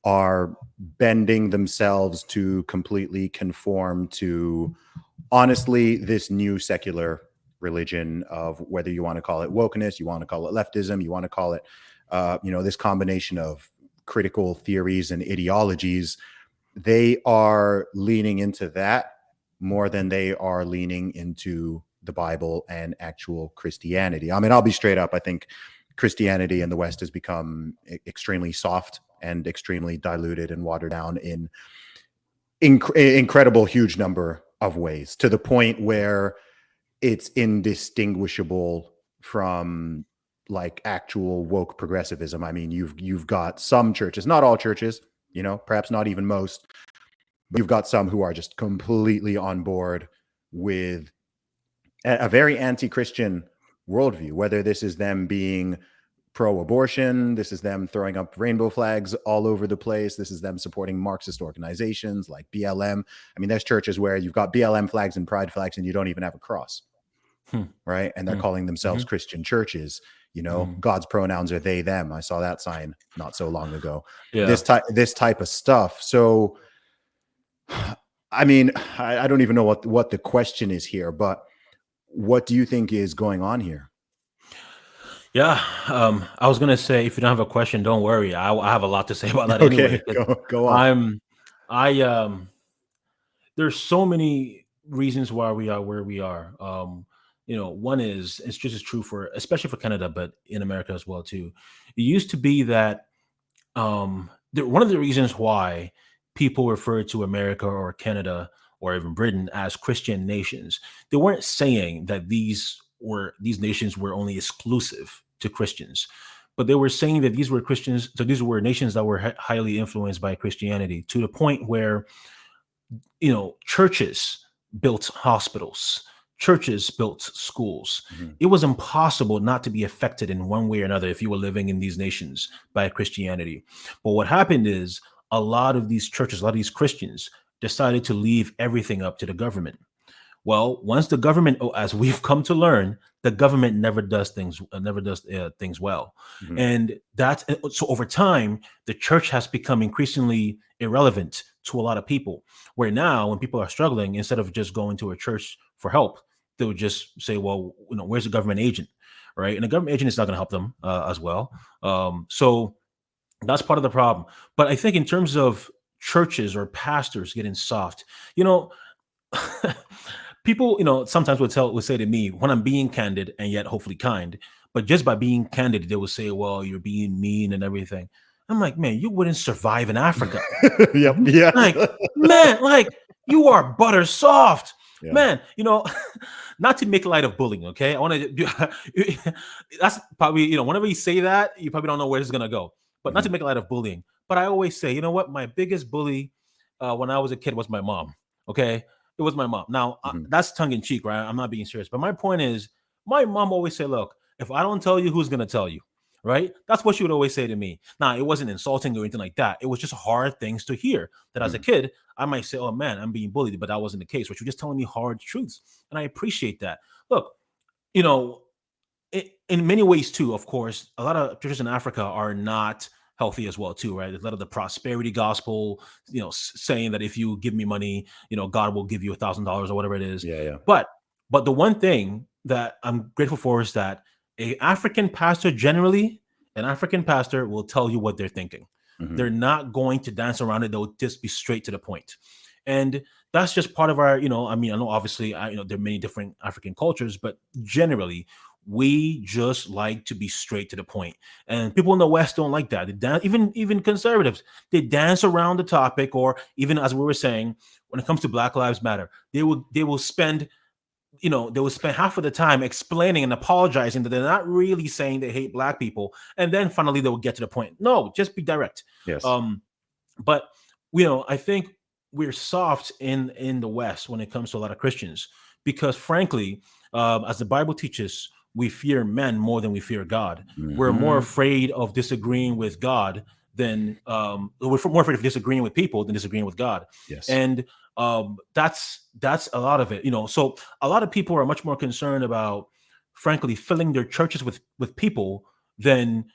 Speaker 1: are bending themselves to completely conform to, honestly, this new secular religion of, whether you want to call it wokeness, you want to call it leftism, you want to call it, this combination of critical theories and ideologies. They are leaning into that more than they are leaning into the Bible and actual Christianity. I mean, I'll be straight up. I think Christianity in the West has become extremely soft and extremely diluted and watered down in incredible huge number of ways, to the point where it's indistinguishable from like actual woke progressivism. I mean, you've got some churches, not all churches, perhaps not even most, but you've got some who are just completely on board with a very anti-Christian worldview, whether this is them being pro-abortion, this is them throwing up rainbow flags all over the place, this is them supporting Marxist organizations like BLM. I mean, there's churches where you've got BLM flags and pride flags and you don't even have a cross,
Speaker 2: Hmm,
Speaker 1: right? And they're
Speaker 2: hmm,
Speaker 1: calling themselves
Speaker 2: mhm,
Speaker 1: Christian churches.
Speaker 2: mhm.
Speaker 1: God's pronouns are they, them. I saw that sign not so long ago.
Speaker 2: Yeah.
Speaker 1: This type of stuff. So I mean, I don't even know what the question is here, but what do you think is going on here?
Speaker 2: Yeah, I was gonna say, if you don't have a question, don't worry. I have a lot to say about that
Speaker 1: Okay,
Speaker 2: anyway. 'Cause
Speaker 1: go off.
Speaker 2: I'm I there's so many reasons why we are where we are. One is it's just as true for especially for Canada, but in America as well too. It used to be that one of the reasons why people refer to America or Canada or even Britain as Christian nations, they weren't saying that these nations were only exclusive to Christians, but they were saying that these were Christians. So these were nations that were highly influenced by Christianity to the point where churches built hospitals, churches built schools.
Speaker 1: Mhm.
Speaker 2: It was impossible not to be affected in one way or another if you were living in these nations by Christianity. But what happened is a lot of these churches, a lot of these Christians decided to leave everything up to the government. Well, once the government, as we've come to learn, the government never does things well,
Speaker 1: Mhm.
Speaker 2: and that's so over time, the church has become increasingly irrelevant to a lot of people. Where now, when people are struggling, instead of just going to a church for help, they would just say, "Well, where's the government agent?" Right, and the government agent is not going to help them as well. So that's part of the problem. But I think in terms of churches or pastors getting soft, you know, people, sometimes would say to me when I'm being candid and yet hopefully kind, but just by being candid, they will say, "Well, you're being mean and everything." I'm like, man, you wouldn't survive in Africa.
Speaker 1: Yep. Yeah.
Speaker 2: Like, man, like you are butter soft.
Speaker 1: Yeah.
Speaker 2: Man, not to make light of bullying, okay? I want to do that's probably, whenever you say that, you probably don't know where it's gonna go. But not to
Speaker 1: Mhm.
Speaker 2: make light of bullying. But I always say, you know what? My biggest bully when I was a kid was my mom. Okay. It was my mom. Now,
Speaker 1: Mhm.
Speaker 2: that's tongue in cheek, right? I'm not being serious. But my point is, my mom always said, look, if I don't tell you, who's gonna tell you? Right? That's what she would always say to me. Now, it wasn't insulting or anything like that. It was just hard things to hear that as a
Speaker 1: Mhm.
Speaker 2: kid, I might say, oh man, I'm being bullied, but that wasn't the case. But you're just telling me hard truths. And I appreciate that. Look, you know, in many ways too, of course, a lot of churches in Africa are not healthy as well too, right? There's a lot of the prosperity gospel, saying that if you give me money, God will give you $1,000 or whatever it is.
Speaker 1: Yeah. Yeah.
Speaker 2: But the one thing that I'm grateful for is that an African pastor will tell you what they're thinking.
Speaker 1: Mhm.
Speaker 2: They're not going to dance around it. They'll just be straight to the point. And that's just part of our, I mean, I know obviously, there are many different African cultures, but generally, we just like to be straight to the point. And people in the West don't like that. Even conservatives, they dance around the topic, or even as we were saying, when it comes to Black Lives Matter, they will spend half of the time explaining and apologizing that they're not really saying they hate Black people, and then finally they will get to the point. No, just be direct.
Speaker 1: Yes.
Speaker 2: Um, but I think we're soft in the West when it comes to a lot of Christians because, frankly, as the Bible teaches, we fear men more than we fear God. We're more
Speaker 1: Mhm.
Speaker 2: afraid of disagreeing with God than we're more afraid of disagreeing with people than disagreeing with God,
Speaker 1: Yes.
Speaker 2: and that's a lot of it. So a lot of people are much more concerned about, frankly, filling their churches with people than,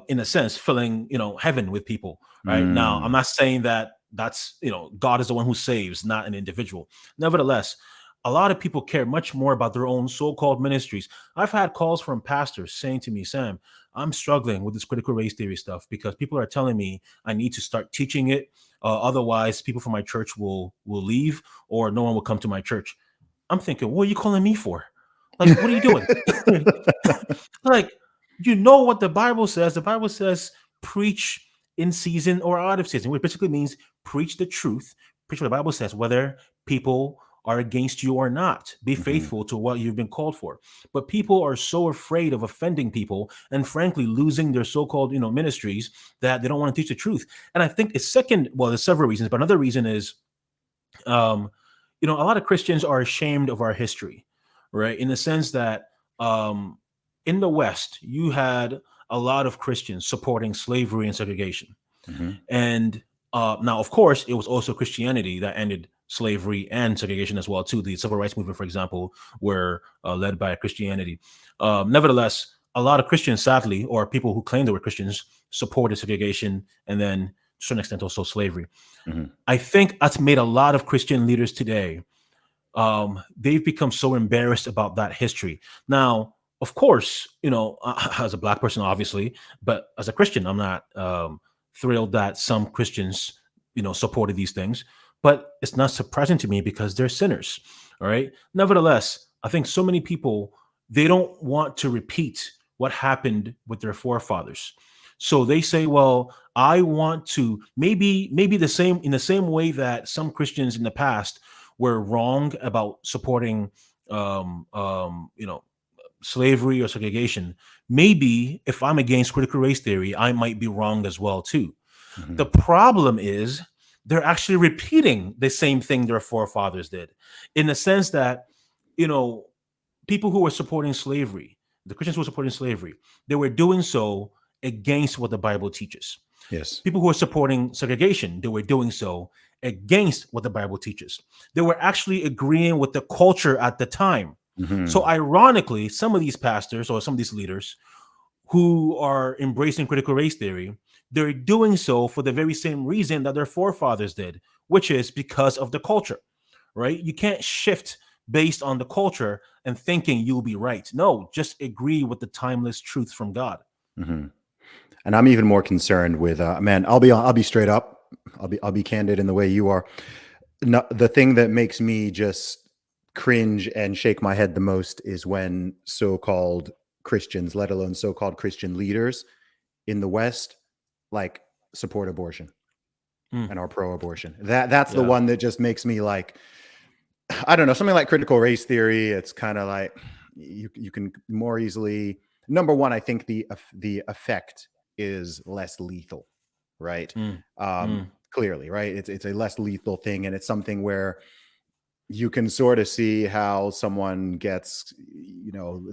Speaker 2: in a sense, filling heaven with people. Right now, I'm
Speaker 1: Mm.
Speaker 2: not saying that that's God is the one who saves, not an individual. Nevertheless, a lot of people care much more about their own so-called ministries. I've had calls from pastors saying to me, Sam, I'm struggling with this critical race theory stuff because people are telling me I need to start teaching it. Otherwise, people from my church will leave, or no one will come to my church. I'm thinking, what are you calling me for? Like, what are you doing? Like, what the Bible says. The Bible says preach in season or out of season, which basically means preach the truth, preach what the Bible says, whether people are against you or not. Be
Speaker 1: Mhm.
Speaker 2: faithful to what you've been called for. But people are so afraid of offending people and, frankly, losing their so-called ministries that they don't want to teach the truth. And I think there's several reasons, but another reason is um, a lot of Christians are ashamed of our history, right? In the sense that um, in the West, you had a lot of Christians supporting slavery and segregation.
Speaker 1: Mhm.
Speaker 2: And now, of course, it was also Christianity that ended slavery and segregation as well, too. The civil rights movement, for example, were led by Christianity. Nevertheless, a lot of Christians, sadly, or people who claim they were Christians, supported segregation and then, to a certain extent, also slavery.
Speaker 1: Mhm.
Speaker 2: I think that's made a lot of Christian leaders today. They've become so embarrassed about that history. Now, of course, as a Black person, obviously, but as a Christian, I'm not thrilled that some Christians, supported these things, but it's not surprising to me because they're sinners. All right. Nevertheless, I think so many people, they don't want to repeat what happened with their forefathers. So they say, well, I want to maybe the same way that some Christians in the past were wrong about supporting um, um, you know slavery or segregation. Maybe if I'm against critical race theory, I might be wrong as well too. The
Speaker 1: Hmm.
Speaker 2: problem is they're actually repeating the same thing their forefathers did, in the sense that, you know, people who were supporting slavery, the Christians who were supporting slavery, they were doing so against what the Bible teaches.
Speaker 1: Yes.
Speaker 2: People who were supporting segregation, they were doing so against what the Bible teaches. They were actually agreeing with the culture at the time. So,
Speaker 1: Hmm.
Speaker 2: ironically, some of these pastors or some of these leaders who are embracing critical race theory, they're doing so for the very same reason that their forefathers did, which is because of the culture, right? You can't shift based on the culture and thinking you'll be right. No, just agree with the timeless truth from God.
Speaker 1: Hmm. And I'm even more concerned with, man, I'll be straight up. I'll be candid in the way you are. No, the thing that makes me just cringe and shake my head the most is when so-called Christians, let alone so-called Christian leaders in the West, like, support abortion
Speaker 2: Mm,
Speaker 1: and are pro-abortion. That's the
Speaker 2: yeah.
Speaker 1: one that just makes me like, I don't know, something like critical race theory. It's kind of like you can more easily. Number one, I think the effect is less lethal, right?
Speaker 2: Mm,
Speaker 1: Um,
Speaker 2: mm,
Speaker 1: Clearly, right? It's a less lethal thing, and it's something where you can sort of see how someone gets,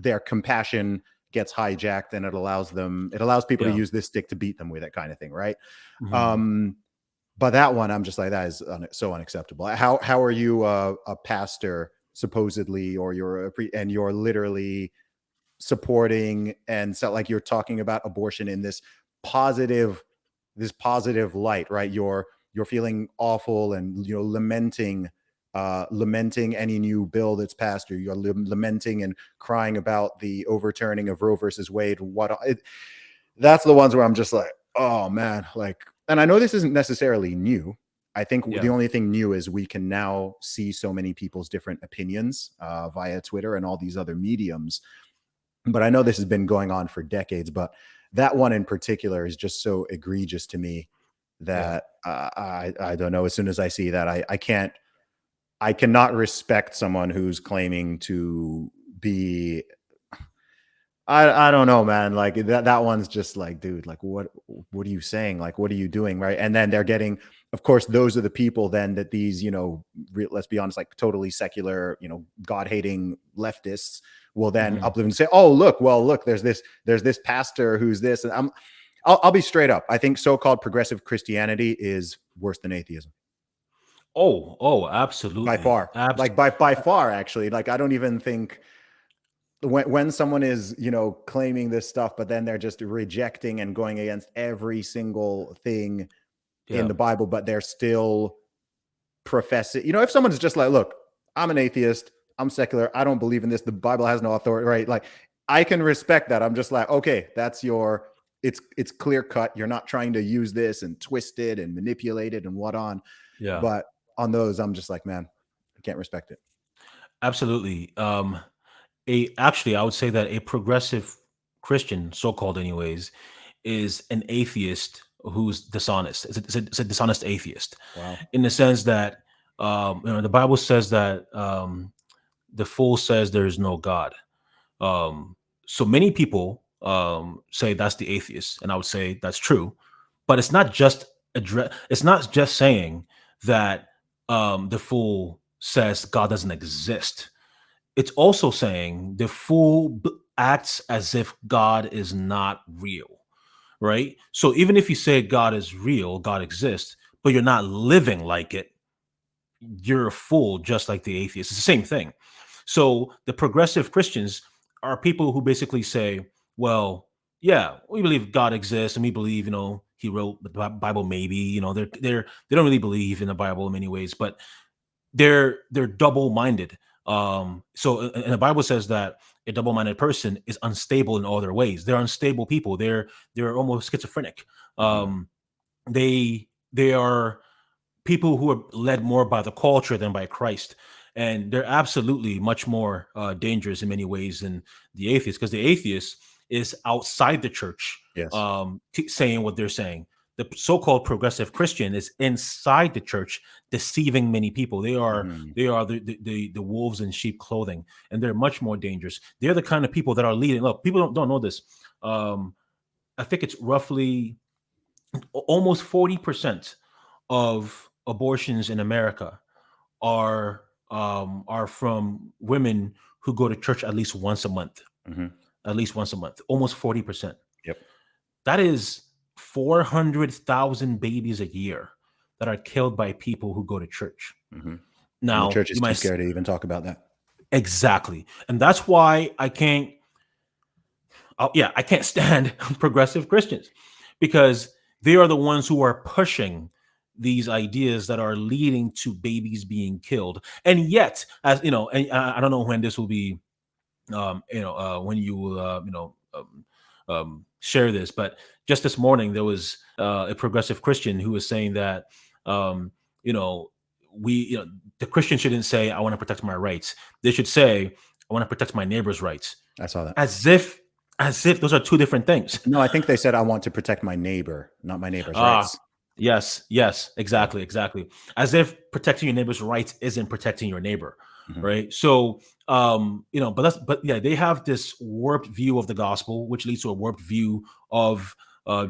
Speaker 1: their compassion gets hijacked, and it allows people to
Speaker 2: yeah.
Speaker 1: use this stick to beat them with, that kind of thing, right?
Speaker 2: Mhm.
Speaker 1: Um, but that one, I'm just like, that is so unacceptable. How are you a pastor supposedly, or and you're literally supporting, and so, like, you're talking about abortion in positive this positive light, right? You're feeling awful, and lamenting any new bill that's passed, or you're lamenting and crying about the overturning of Roe versus Wade. That's the ones where I'm just like, oh man, like, and I know this isn't necessarily new. I think the
Speaker 2: Yeah.
Speaker 1: only thing new is we can now see so many people's different opinions via Twitter and all these other mediums. But I know this has been going on for decades. But that one in particular is just so egregious to me
Speaker 2: Yeah.
Speaker 1: that I don't know. As soon as I see that, I cannot respect someone who's claiming to be. I don't know, man. Like, that one's just like, dude, like, what are you saying? Like, what are you doing, right? And then they're getting, of course, those are the people then that these, let's be honest, like, totally secular, God hating leftists will then
Speaker 2: Mhm.
Speaker 1: uplift and say, oh, look, well, look, there's this pastor who's this, and I'll be straight up. I think so-called progressive Christianity is worse than atheism
Speaker 2: Oh,
Speaker 1: by
Speaker 2: absolutely.
Speaker 1: far. Like, by far, actually. Like, I don't even think when someone is, claiming this stuff, but then they're just rejecting and going against every single thing in
Speaker 2: Yeah.
Speaker 1: the Bible, but they're still professing, if someone's just like, look, I'm an atheist, I'm secular, I don't believe in this, the Bible has no authority, right? Like, I can respect that. I'm just like, okay, it's clear cut. You're not trying to use this and twist it and manipulate it and what on.
Speaker 2: Yeah.
Speaker 1: But on those, I'm just like, man, I can't respect it.
Speaker 2: Absolutely. A Actually, I would say that a progressive Christian, so called anyways, is an atheist who's dishonest. It's a dishonest atheist,
Speaker 1: Wow.
Speaker 2: in the sense that the Bible says that the fool says there is no God. Um, so many people say that's the atheist, and I would say that's true, but it's not just It's not just saying that the fool says God doesn't exist. It's also saying the fool acts as if God is not real, right? So even if you say God is real, God exists, but you're not living like it, you're a fool, just like the atheist. It's the same thing. So the progressive Christians are people who basically say, well, yeah, we believe God exists, and we believe, he wrote the Bible. Maybe, they don't really believe in the Bible in many ways, but they're double-minded. And the Bible says that a double-minded person is unstable in all their ways. They're unstable people. They're almost schizophrenic.
Speaker 1: Mhm.
Speaker 2: um they are people who are led more by the culture than by Christ. And they're absolutely much more dangerous in many ways than the atheist, because the atheist is outside the church,
Speaker 1: Yes.
Speaker 2: saying what they're saying. The so-called progressive Christian is inside the church, deceiving many people. They are
Speaker 1: Mhm.
Speaker 2: the wolves in sheep clothing, and they're much more dangerous. They're the kind of people that are leading. Look, people don't know this. I think it's roughly almost 40% of abortions in America are from women who go to church at least once a month.
Speaker 1: Mhm.
Speaker 2: At least once a month, almost 40%.
Speaker 1: Yep.
Speaker 2: That is 400,000 babies a year that are killed by people who go to church.
Speaker 1: Mhm. And the
Speaker 2: Now,
Speaker 1: church is
Speaker 2: you
Speaker 1: too
Speaker 2: might
Speaker 1: scared to even talk about that.
Speaker 2: exactly, and that's why I can't. Yeah, I can't stand progressive Christians, because they are the ones who are pushing these ideas that are leading to babies being killed. And yet, as you know, and I don't know when this will be, when you will, share this, but just this morning there was a progressive Christian who was saying that, um, you know, the Christian shouldn't say, "I want to protect my rights." They should say, "I want to protect my neighbor's rights,"
Speaker 1: I saw that.
Speaker 2: as if those are two different things.
Speaker 1: No, I think they said, "I want to protect my neighbor, not my neighbor's
Speaker 2: Ah,
Speaker 1: rights."
Speaker 2: yes, yes,
Speaker 1: Yeah.
Speaker 2: exactly, exactly. As if protecting your neighbor's rights isn't protecting your neighbor,
Speaker 1: Mhm.
Speaker 2: right? So, but yeah, they have this warped view of the gospel, which leads to a warped view of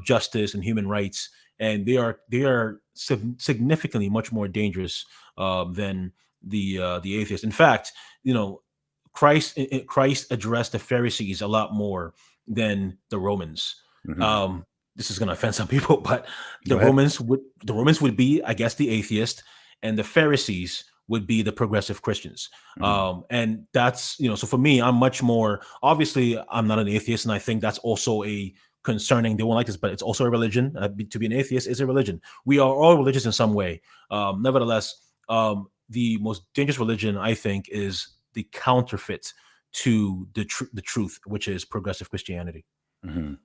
Speaker 2: justice and human rights, and they are significantly much more dangerous than the atheist. In fact, you know, Christ addressed the Pharisees a lot more than the Romans.
Speaker 1: Mhm.
Speaker 2: Um, this is going to offend some people, but
Speaker 1: Go ahead.
Speaker 2: the Romans would be, I guess, the atheist, and the Pharisees would be the progressive Christians.
Speaker 1: Mhm.
Speaker 2: And that's, so for me, I'm much more, obviously I'm not an atheist, and I think that's also a concerning, they won't like this, but it's also a religion. To be an atheist is a religion. We are all religious in some way. Nevertheless, the most dangerous religion, I think, is the counterfeit to the truth, which is progressive Christianity.
Speaker 1: Mhm.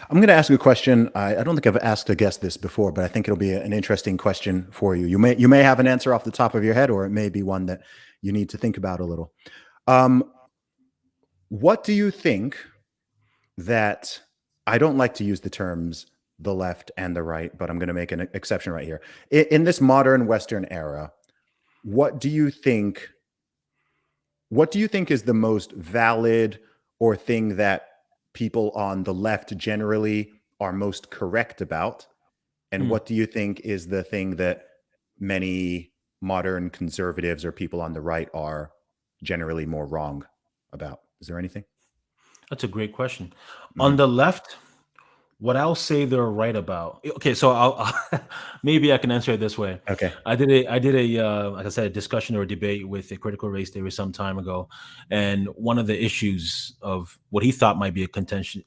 Speaker 1: I'm going to ask you a question. I don't think I've asked a guest this before, but I think it'll be an interesting question for you. You may have an answer off the top of your head, or it may be one that you need to think about a little. Um, what do you think that I don't like to use the terms the left and the right, but I'm going to make an exception right here. In this modern Western era, what do you think what do you think is the most valid or thing that people on the left generally are most correct about? And
Speaker 2: Hmm.
Speaker 1: what do you think is the thing that many modern conservatives or people on the right are generally more wrong about? Is there anything?
Speaker 2: That's a great question. On
Speaker 1: Mhm.
Speaker 2: the left, what I'll say they're right about. Okay, so maybe I can answer it this way.
Speaker 1: Okay.
Speaker 2: I did a like I said, a discussion or a debate with a critical race theory some time ago, and one of the issues of what he thought might be a contention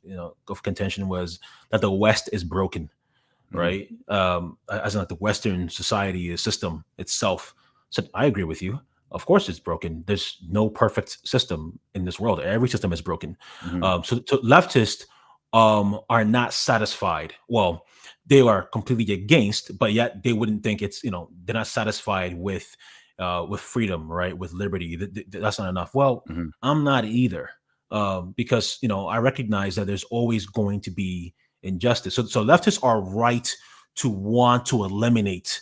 Speaker 2: was that the West is broken,
Speaker 1: Mhm.
Speaker 2: right? As in like the Western society system itself. So I agree with you. Of course, it's broken. There's no perfect system in this world. Every system is broken.
Speaker 1: Mhm.
Speaker 2: So leftists are not satisfied. Well, they are completely against, but yet they wouldn't think they're not satisfied with freedom, right? With liberty. That's not enough. Well,
Speaker 1: Mhm.
Speaker 2: I'm not either, because I recognize that there's always going to be injustice. So leftists are right to want to eliminate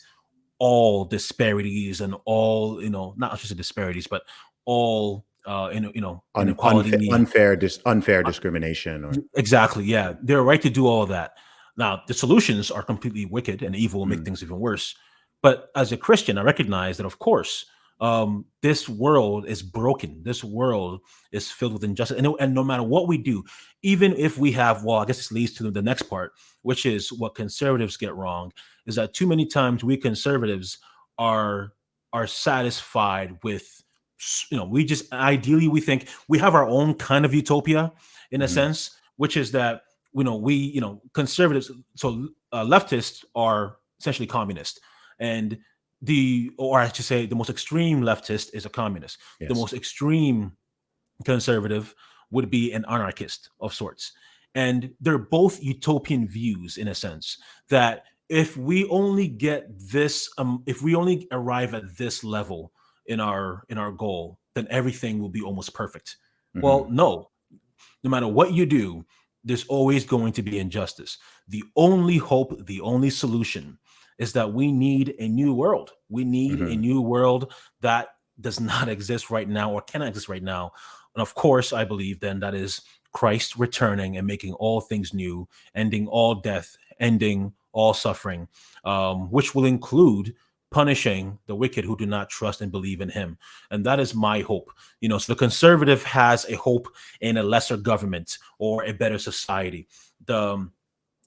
Speaker 2: all disparities and all, not just the disparities, but all inequality.
Speaker 1: Unfair discrimination or
Speaker 2: Exactly. Yeah. They're right to do all of that. Now, the solutions are completely wicked and evil, make
Speaker 1: mhm.
Speaker 2: things even worse. But as a Christian, I recognize that, of course, this world is broken. This world is filled with injustice. And no matter what we do, even if we have, well, I guess this leads to the next part, which is what conservatives get wrong, is that too many times we conservatives are are satisfied with, we just ideally we think we have our own kind of utopia in a
Speaker 1: Mhm.
Speaker 2: sense, which is that conservatives, so leftists are essentially communist, and or I should say the most extreme leftist is a communist. The
Speaker 1: Yes.
Speaker 2: most extreme conservative would be an anarchist of sorts, and they're both utopian views in a sense that if we only get this, if we only arrive at this level in our goal, then everything will be almost perfect. Well,
Speaker 1: Hmm.
Speaker 2: no. No matter what you do, there's always going to be injustice. The only hope, the only solution is that we need a new world. We need a
Speaker 1: Hmm.
Speaker 2: new world that does not exist right now or cannot exist right now. And of course, I believe then that is Christ returning and making all things new, ending all death, ending all suffering, which will include punishing the wicked who do not trust and believe in him. And that is my hope. So the conservative has a hope in a lesser government or a better society. The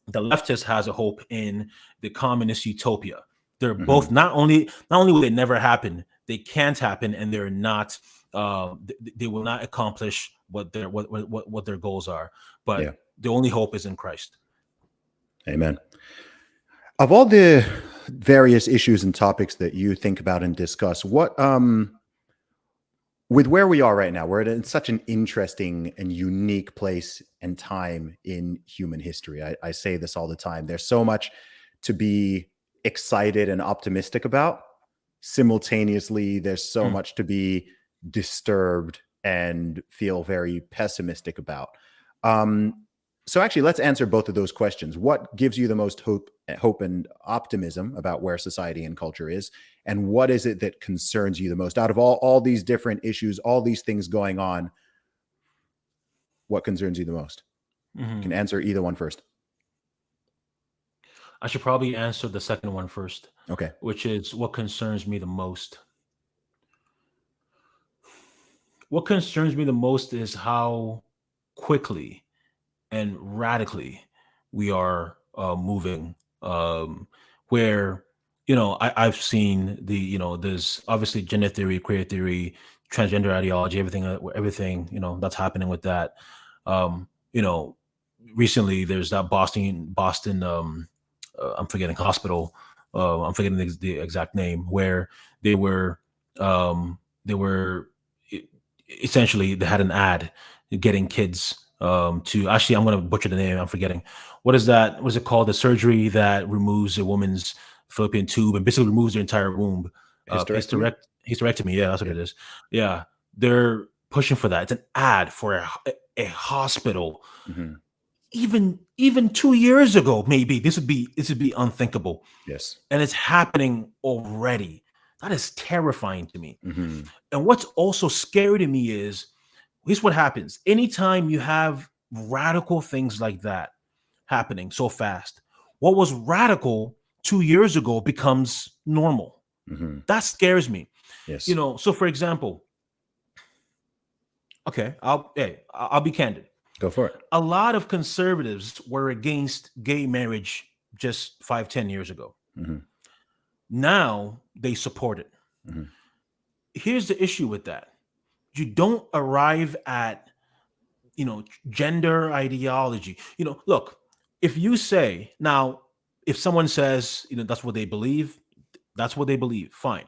Speaker 2: leftist has a hope in the communist utopia. They're both
Speaker 1: Hmm.
Speaker 2: not only will they never happen, they can't happen, and they're not. They will not accomplish what their goals are.
Speaker 1: Yeah.
Speaker 2: But the only hope is in Christ.
Speaker 1: Amen. Of all the various issues and topics that you think about and discuss, what with where we are right now, we're in such an interesting and unique place and time in human history. I say this all the time. There's so much to be excited and optimistic about. Simultaneously, there's so
Speaker 2: Mm,
Speaker 1: much to be disturbed and feel very pessimistic about. Um, so actually, let's answer both of those questions. What gives you the most hope and optimism about where society and culture is? And what is it that concerns you the most out of all these different issues, all these things going on? What concerns you the most? You can
Speaker 2: mhm.
Speaker 1: answer either one first.
Speaker 2: I should probably answer the second one first,
Speaker 1: Okay.
Speaker 2: which is what concerns me the most. What concerns me the most is how quickly and radically we are moving. Where I've seen there's obviously gender theory, queer theory, transgender ideology, everything that's happening with that. Um, you know, Recently there's that Boston I'm forgetting hospital. I'm forgetting the exact name where they were they were e- essentially they had an ad getting kids to actually I'm going to butcher the name. I'm forgetting what is that. What is it called? The surgery that removes a woman's fallopian tube and basically removes their entire womb.
Speaker 1: Hysterectomy?
Speaker 2: Hysterectomy. Yeah, that's what
Speaker 1: Yeah.
Speaker 2: it is. Yeah, they're pushing for that. It's an ad for a hospital.
Speaker 1: Hmm.
Speaker 2: Even 2 years ago, maybe this would be unthinkable,
Speaker 1: Yes.
Speaker 2: and it's happening already. That is terrifying to me.
Speaker 1: Hmm.
Speaker 2: And what's also scary to me is here's what happens anytime you have radical things like that happening so fast. What was radical 2 years ago becomes normal.
Speaker 1: Hmm.
Speaker 2: That scares me.
Speaker 1: Yes.
Speaker 2: So for example, okay, I'll be candid.
Speaker 1: Go for it.
Speaker 2: A lot of conservatives were against gay marriage just 5, 10 years ago.
Speaker 1: Hmm.
Speaker 2: Now they support it.
Speaker 1: Hmm.
Speaker 2: Here's the issue with that. You don't arrive at, gender ideology. Look, if you say now, if someone says, that's what they believe, fine.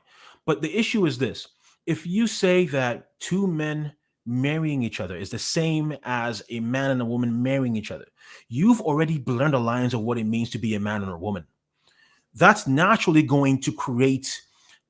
Speaker 2: But the issue is this. If you say that two men marrying each other is the same as a man and a woman marrying each other, you've already blurred the lines of what it means to be a man and a woman. That's naturally going to create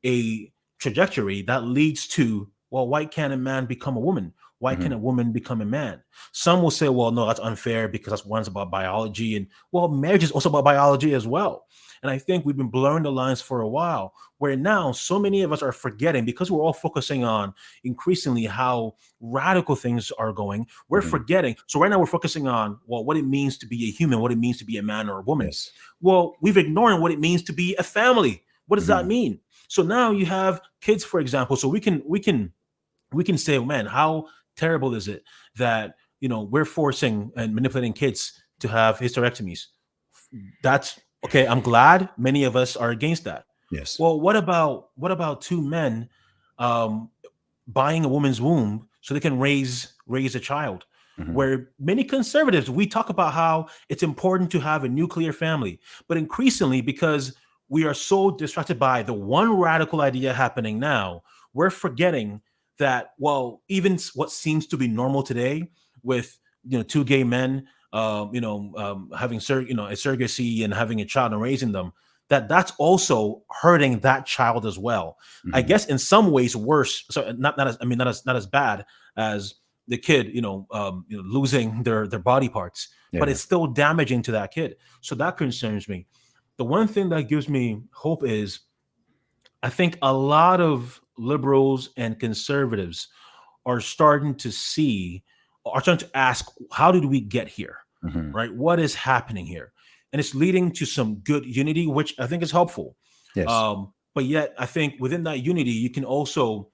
Speaker 2: a trajectory that leads to, well, why can't a man become a woman? Why can a
Speaker 1: Hmm.
Speaker 2: woman become a man? Some will say, well, no, that's unfair because that's one's about biology. And well, marriage is also about biology as well. And I think we've been blurring the lines for a while, where now so many of us are forgetting because we're all focusing on increasingly how radical things are going. We're
Speaker 1: Hmm.
Speaker 2: forgetting. So right now we're focusing on, well, what it means to be a human, what it means to be a man or a woman.
Speaker 1: Yes.
Speaker 2: Well, we've ignored what it means to be a family. What does that
Speaker 1: Hmm.
Speaker 2: mean? So now you have kids, for example. So we can say, oh, man, how terrible is it that we're forcing and manipulating kids to have hysterectomies? That's okay. I'm glad many of us are against that.
Speaker 1: Yes.
Speaker 2: Well, what about two men um, buying a woman's womb so they can raise a child?
Speaker 1: Hmm.
Speaker 2: Where many conservatives, we talk about how it's important to have a nuclear family, but increasingly because we are so distracted by the one radical idea happening now, we're forgetting that, well, even what seems to be normal today with two gay men having a surrogacy and having a child and raising them, that's also hurting that child as well. I
Speaker 1: Hmm.
Speaker 2: guess in some ways worse. So not as bad as the kid, losing their body parts, but
Speaker 1: Yeah.
Speaker 2: it's still damaging to that kid. So that concerns me. The one thing that gives me hope is I think a lot of liberals and conservatives are starting to are starting to ask, how did we get here?
Speaker 1: Hmm.
Speaker 2: Right? What is happening here? And it's leading to some good unity, which I think is helpful.
Speaker 1: Yes.
Speaker 2: But yet, I think within that unity, you can also,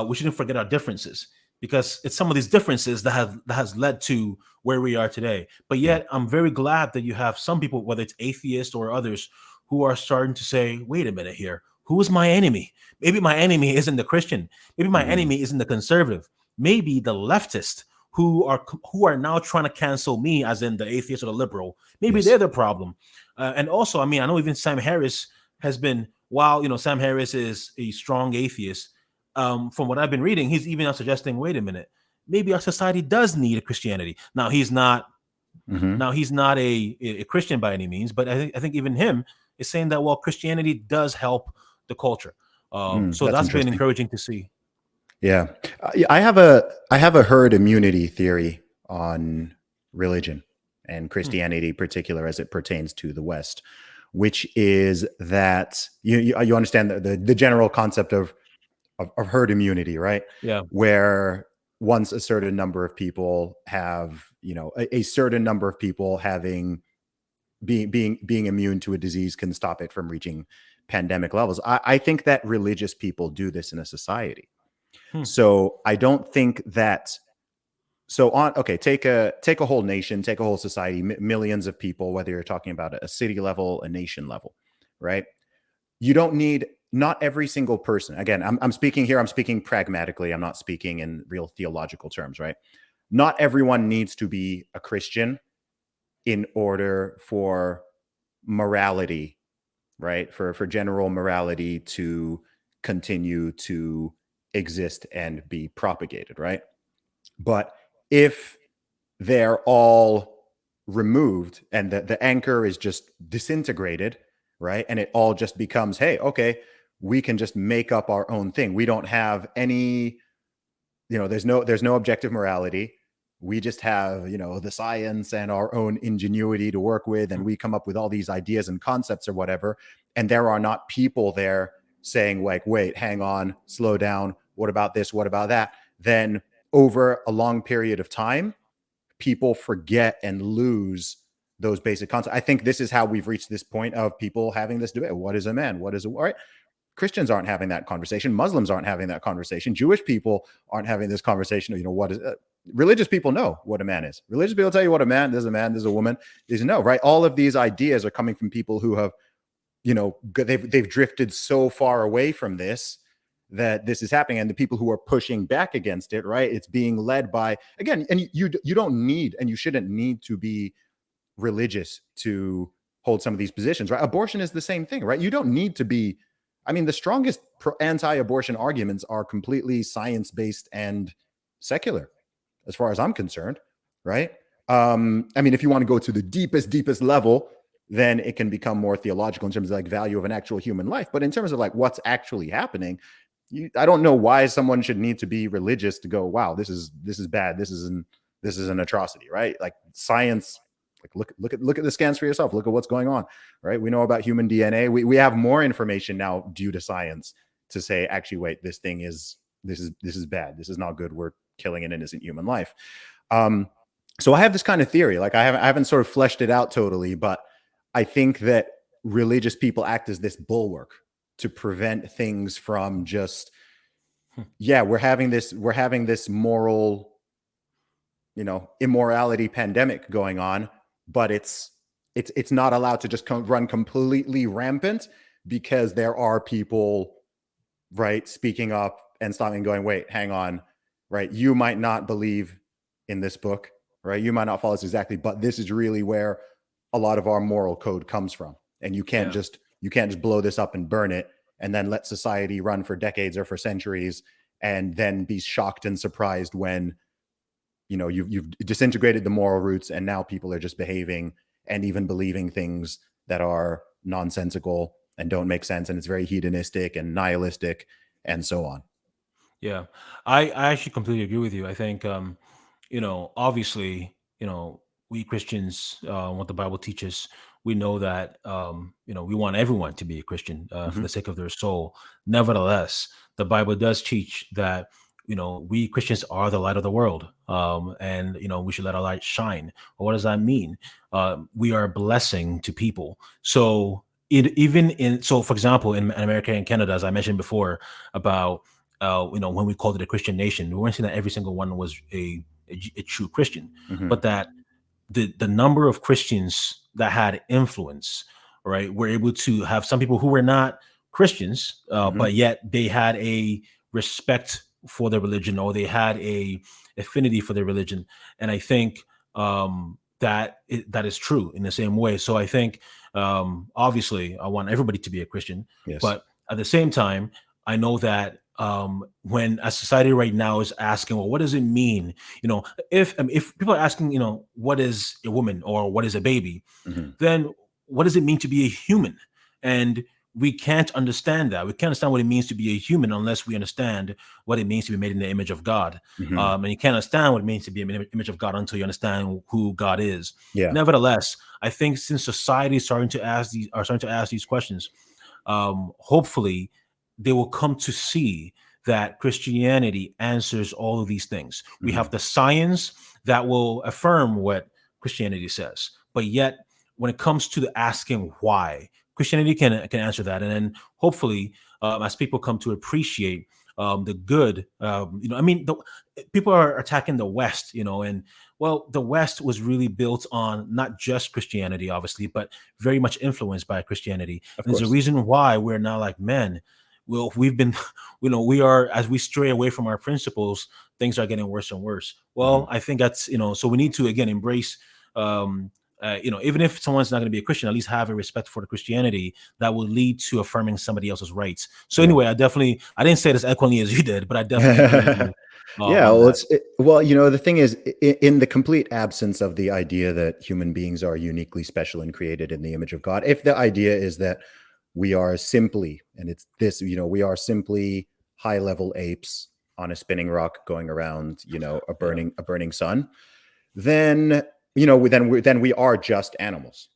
Speaker 2: we shouldn't forget our differences, because it's some of these differences that has led to where we are today. But
Speaker 1: Yeah.
Speaker 2: yet, I'm very glad that you have some people, whether it's atheists or others, who are starting to say, wait a minute here, who is my enemy? Maybe my enemy isn't the Christian. Maybe my
Speaker 1: Hmm.
Speaker 2: enemy isn't the conservative. Maybe the leftist who are now trying to cancel me, as in the atheist or the liberal. Maybe they're
Speaker 1: Yes.
Speaker 2: the problem. And also, I mean, I know even Sam Harris has been. While Sam Harris is a strong atheist, from what I've been reading, he's even now suggesting, wait a minute, maybe our society does need a Christianity. Now he's not.
Speaker 1: Hmm.
Speaker 2: Now he's not a Christian by any means, but I think even him is saying that, well, Christianity does help the culture. So
Speaker 1: That's
Speaker 2: that's been
Speaker 1: interesting.
Speaker 2: encouraging to see.
Speaker 1: Yeah. Yeah, I have a herd immunity theory on religion and
Speaker 2: Hmm.
Speaker 1: Christianity, particular as it pertains to the West, which is that you understand the general concept of herd immunity, right?
Speaker 2: Yeah.
Speaker 1: Where once a certain number of people have, a certain number of people having being immune to a disease can stop it from reaching pandemic levels. I think that religious people do this in a society.
Speaker 2: Hmm.
Speaker 1: So I don't think that. So on, okay, take a whole nation, take a whole society, millions of people, whether you're talking about a city level, a nation level, right? You don't need, not every single person. Again, I'm speaking here. I'm speaking pragmatically. I'm not speaking in real theological terms, right? Not everyone needs to be a Christian in order for morality, right? For general morality to continue to exist and be propagated, right? But if they're all removed and the anchor is just disintegrated, right? And it all just becomes, hey, okay, we can just make up our own thing. We don't have any, there's no objective morality. We just have, the science and our own ingenuity to work with, and we come up with all these ideas and concepts or whatever. And there are not people there saying, like, wait, hang on, slow down, what about this, what about that? Then over a long period of time, people forget and lose those basic concepts. I think this is how we've reached this point of people having this debate. What is a man? What is a, all right? Christians aren't having that conversation. Muslims aren't having that conversation. Jewish people aren't having this conversation. What is religious people know what a man is. Religious people tell you what a man, there's a woman. These no, right? All of these ideas are coming from people who have, they've drifted so far away from this that this is happening, and the people who are pushing back against it, right? It's being led by, again, and you don't need, and you shouldn't need to be religious to hold some of these positions, right? Abortion is the same thing, right? You don't need to be. I mean, the strongest anti-abortion arguments are completely science-based and secular, as far as I'm concerned, right? I mean, if you want to go to the deepest level, then it can become more theological in terms of like value of an actual human life. But in terms of like what's actually happening, I don't know why someone should need to be religious to go, wow, this is bad. This is an atrocity, right? Like science, like look at the scans for yourself. Look at what's going on, right? We know about human DNA. We have more information now due to science to say, actually, wait, this is bad. This is not good. We're killing an innocent human life. So I have this kind of theory. Like I haven't sort of fleshed it out totally, but I think that religious people act as this bulwark to prevent things from just, yeah, we're having this moral, immorality pandemic going on, but it's not allowed to just run completely rampant because there are people, right, speaking up and stopping and going, wait, hang on, right? You might not believe in this book, right? You might not follow this exactly, but this is really where a lot of our moral code comes from. And
Speaker 2: Yeah.
Speaker 1: you can't just blow this up and burn it and then let society run for decades or for centuries and then be shocked and surprised when, you've disintegrated the moral roots, and now people are just behaving and even believing things that are nonsensical and don't make sense, and it's very hedonistic and nihilistic and so on.
Speaker 2: Yeah, I actually completely agree with you. I think, obviously, we Christians, what the Bible teaches, we know that, we want everyone to be a Christian for
Speaker 1: Hmm.
Speaker 2: the sake of their soul. Nevertheless, the Bible does teach that, we Christians are the light of the world, and we should let our light shine. Well, what does that mean? We are a blessing to people. So for example, in America and Canada, as I mentioned before, about when we called it a Christian nation, we weren't saying that every single one was a true Christian,
Speaker 1: Hmm.
Speaker 2: but that the number of Christians that had influence, right, were able to have some people who were not Christians,
Speaker 1: Hmm.
Speaker 2: but yet they had a respect for their religion, or they had a affinity for their religion, and I think that is true in the same way. So I think, obviously, I want everybody to be a Christian,
Speaker 1: Yes.
Speaker 2: but at the same time, I know that when a society right now is asking, well, what does it mean? If people are asking, what is a woman or what is a baby,
Speaker 1: Hmm.
Speaker 2: then what does it mean to be a human? And we can't understand that. We can't understand what it means to be a human unless we understand what it means to be made in the image of God.
Speaker 1: Hmm.
Speaker 2: And you can't understand what it means to be in the image of God until you understand who God is.
Speaker 1: Yeah.
Speaker 2: Nevertheless, I think since society is starting to ask these questions, hopefully they will come to see that Christianity answers all of these things. We have
Speaker 1: Hmm.
Speaker 2: the science that will affirm what Christianity says, but yet when it comes to the asking why, Christianity can answer that, and then hopefully, as people come to appreciate the good, people are attacking the West, and well, the West was really built on not just Christianity, obviously, but very much influenced by Christianity.
Speaker 1: Of
Speaker 2: And there's a
Speaker 1: course.
Speaker 2: reason why we're now like men. Well, we've been, we are, as we stray away from our principles, things are getting worse and worse.
Speaker 1: Hmm.
Speaker 2: Well, I think that's, so we need to, again, embrace, um, even if someone's not going to be a Christian, at least have a respect for the Christianity that will lead to affirming somebody else's rights. So
Speaker 1: Yeah.
Speaker 2: anyway, I didn't say it as eloquently as you did, but I definitely agree with you
Speaker 1: Yeah,
Speaker 2: on
Speaker 1: well,
Speaker 2: that.
Speaker 1: the thing is, in the complete absence of the idea that human beings are uniquely special and created in the image of God, if the idea is that we are simply, and it's this, we are simply high level apes on a spinning rock going around,
Speaker 2: Yeah,
Speaker 1: a burning sun, then then we are just animals.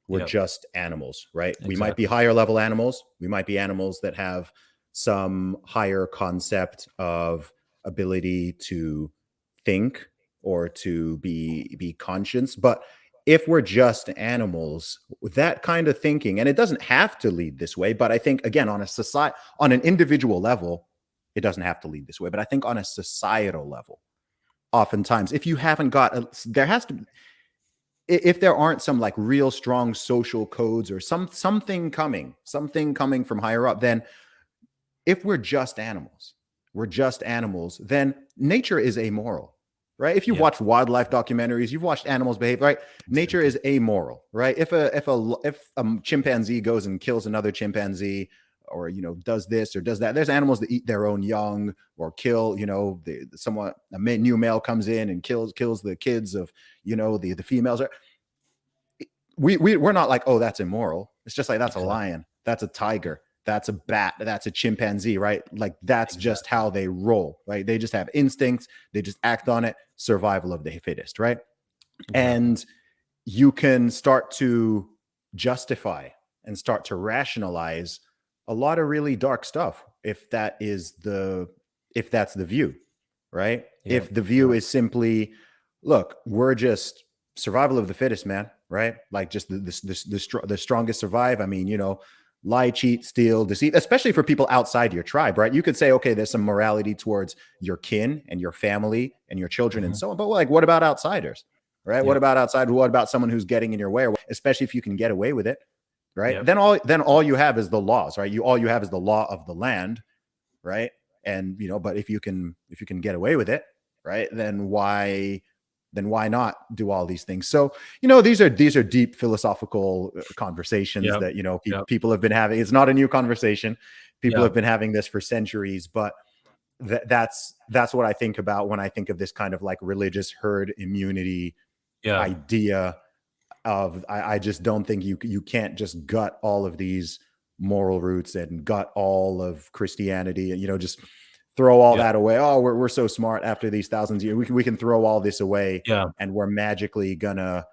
Speaker 1: We're
Speaker 2: yeah,
Speaker 1: just animals, right? We might be
Speaker 2: exactly.
Speaker 1: higher level animals. We might be animals that have some higher concept of ability to think or to be conscious. But if we're just animals, that kind of thinking, and it doesn't have to lead this way, but I think again on an individual level, it doesn't have to lead this way. But I think on a societal level, oftentimes, if you haven't got there has to, if there aren't some like real strong social codes or something coming from higher up, then if we're just animals, then nature is amoral, right? If you've
Speaker 2: Yep,
Speaker 1: watched wildlife documentaries, you've watched animals behave, right? Nature
Speaker 2: exactly.
Speaker 1: is amoral, right? If a chimpanzee goes and kills another chimpanzee, or does this or does that, there's animals that eat their own young or kill, new male comes in and kills the kids of the females. We're not like, oh, that's immoral. It's just like, that's a
Speaker 2: Exactly.
Speaker 1: lion, that's a tiger, that's a bat, that's a chimpanzee, right? Like, that's just
Speaker 2: Exactly.
Speaker 1: how they roll, right? They just have instincts, they just act on it. Survival of the fittest, right?
Speaker 2: Exactly.
Speaker 1: And you can start to justify and start to rationalize a lot of really dark stuff if that's the view, right?
Speaker 2: Yep.
Speaker 1: If the view
Speaker 2: Yep.
Speaker 1: is simply, look, we're just survival of the fittest, man, right? Like, just the strongest survive. I mean, lie, cheat, steal, deceit, especially for people outside your tribe, right? You could say, okay, there's some morality towards your kin and your family and your children and
Speaker 2: Hmm.
Speaker 1: so on, but like, what about outsiders? Right? What
Speaker 2: Yep.
Speaker 1: about outside? What about someone who's getting in your way? Especially if you can get away with it, right?
Speaker 2: Yep.
Speaker 1: Then all you have is the laws, right? All you have is the law of the land, right? And but if you can get away with it, right? Then why not do all these things? So these are deep philosophical conversations
Speaker 2: Yep.
Speaker 1: that
Speaker 2: Yep.
Speaker 1: people have been having. It's not a new conversation. People have
Speaker 2: Yep.
Speaker 1: been having this for centuries, but that's what I think about when I think of this kind of like religious herd immunity
Speaker 2: Yeah.
Speaker 1: idea of I just don't think you can't just gut all of these moral roots and gut all of Christianity and just throw all
Speaker 2: Yeah.
Speaker 1: that away. Oh, we're so smart after these thousands of years. We can throw all this away
Speaker 2: Yeah.
Speaker 1: and we're magically, because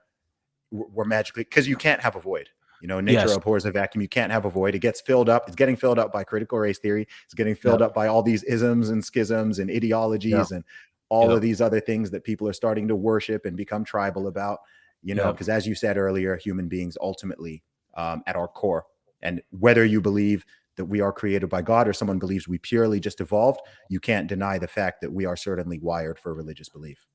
Speaker 1: you can't have a void. Nature
Speaker 2: Yes.
Speaker 1: abhors a vacuum. You can't have a void. It gets filled up. It's getting filled up by critical race theory. It's getting
Speaker 2: Yeah.
Speaker 1: filled up by all these isms and schisms and
Speaker 2: Yeah.
Speaker 1: ideologies and all
Speaker 2: Yeah.
Speaker 1: of these other things that people are starting to worship and become tribal about.
Speaker 2: Yeah.
Speaker 1: Because as you said earlier, human beings ultimately, at our core, and whether you believe that we are created by God or someone believes we purely just evolved, you can't deny the fact that we are certainly wired for religious belief.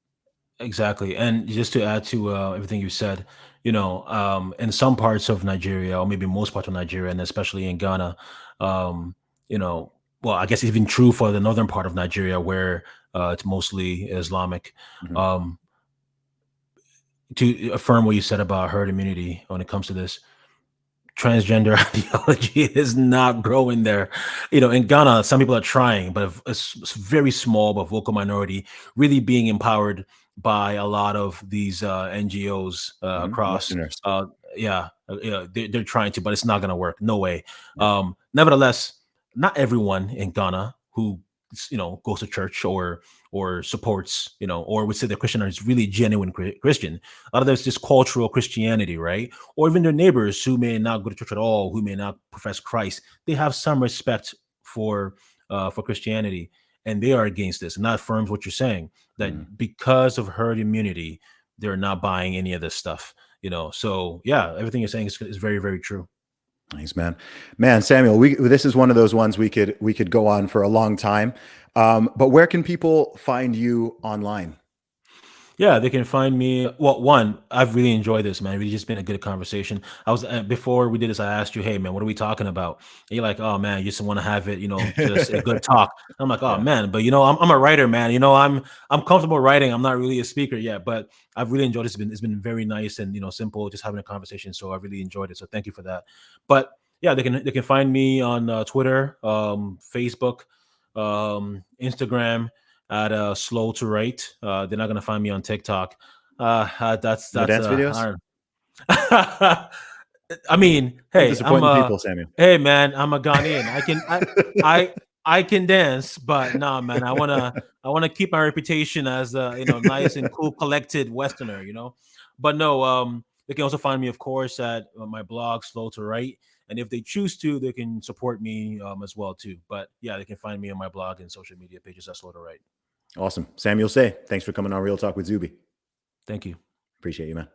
Speaker 2: Exactly. And just to add to everything you said, in some parts of Nigeria, or maybe most parts of Nigeria, and especially in Ghana, um, you know, well, I guess it's even true for the northern part of Nigeria where it's mostly Islamic.
Speaker 1: Mhm.
Speaker 2: Um, to affirm what you said about herd immunity when it comes to this, transgender ideology is not growing there. In Ghana, some people are trying, but it's very small but vocal minority, really being empowered by a lot of these NGOs across.
Speaker 1: Westerners.
Speaker 2: They're trying to, but it's not going to work. No way.
Speaker 1: Yeah.
Speaker 2: Nevertheless, not everyone in Ghana who goes to church or supports or would say they're Christian is really genuine Christian. A lot of there's just cultural Christianity, right? Or even their neighbors who may not go to church at all, who may not profess Christ, they have some respect for Christianity, and they are against this. And that affirms what you're saying,
Speaker 1: Mhm.
Speaker 2: that because of herd immunity, they're not buying any of this stuff. So yeah, everything you're saying is very, very true.
Speaker 1: Thanks, man. Man, Samuel, this is one of those ones we could go on for a long time. But where can people find you online?
Speaker 2: Yeah, they can find me. Well, one, I've really enjoyed this, man. It's just been a good conversation. I was before we did this, I asked you, "Hey, man, what are we talking about?" And you're like, "Oh, man, you just want to have it, just a good talk." I'm like, "Oh,
Speaker 1: Yeah.
Speaker 2: man," but I'm a writer, man. I'm comfortable writing. I'm not really a speaker yet, but I've really enjoyed it. It's been very nice and simple, just having a conversation. So I really enjoyed it. So thank you for that. But yeah, they can find me on Twitter, Facebook, Instagram at slow to write. They're not gonna find me on TikTok.
Speaker 1: No
Speaker 2: That's
Speaker 1: dance videos?
Speaker 2: I I mean,
Speaker 1: Don't
Speaker 2: hey,
Speaker 1: disappoint the people, Samuel.
Speaker 2: hey man, I'm a Ghanaian. I I can dance, but nah, man, I wanna keep my reputation as a nice and cool, collected Westerner. But no, they can also find me, of course, at my blog, Slow to Write. And if they choose to, they can support me as well too. But yeah, they can find me on my blog and social media pages at Slow to Write.
Speaker 1: Awesome. Samuel Sey, thanks for coming on Real Talk with Zuby.
Speaker 2: Thank you.
Speaker 1: Appreciate you, man.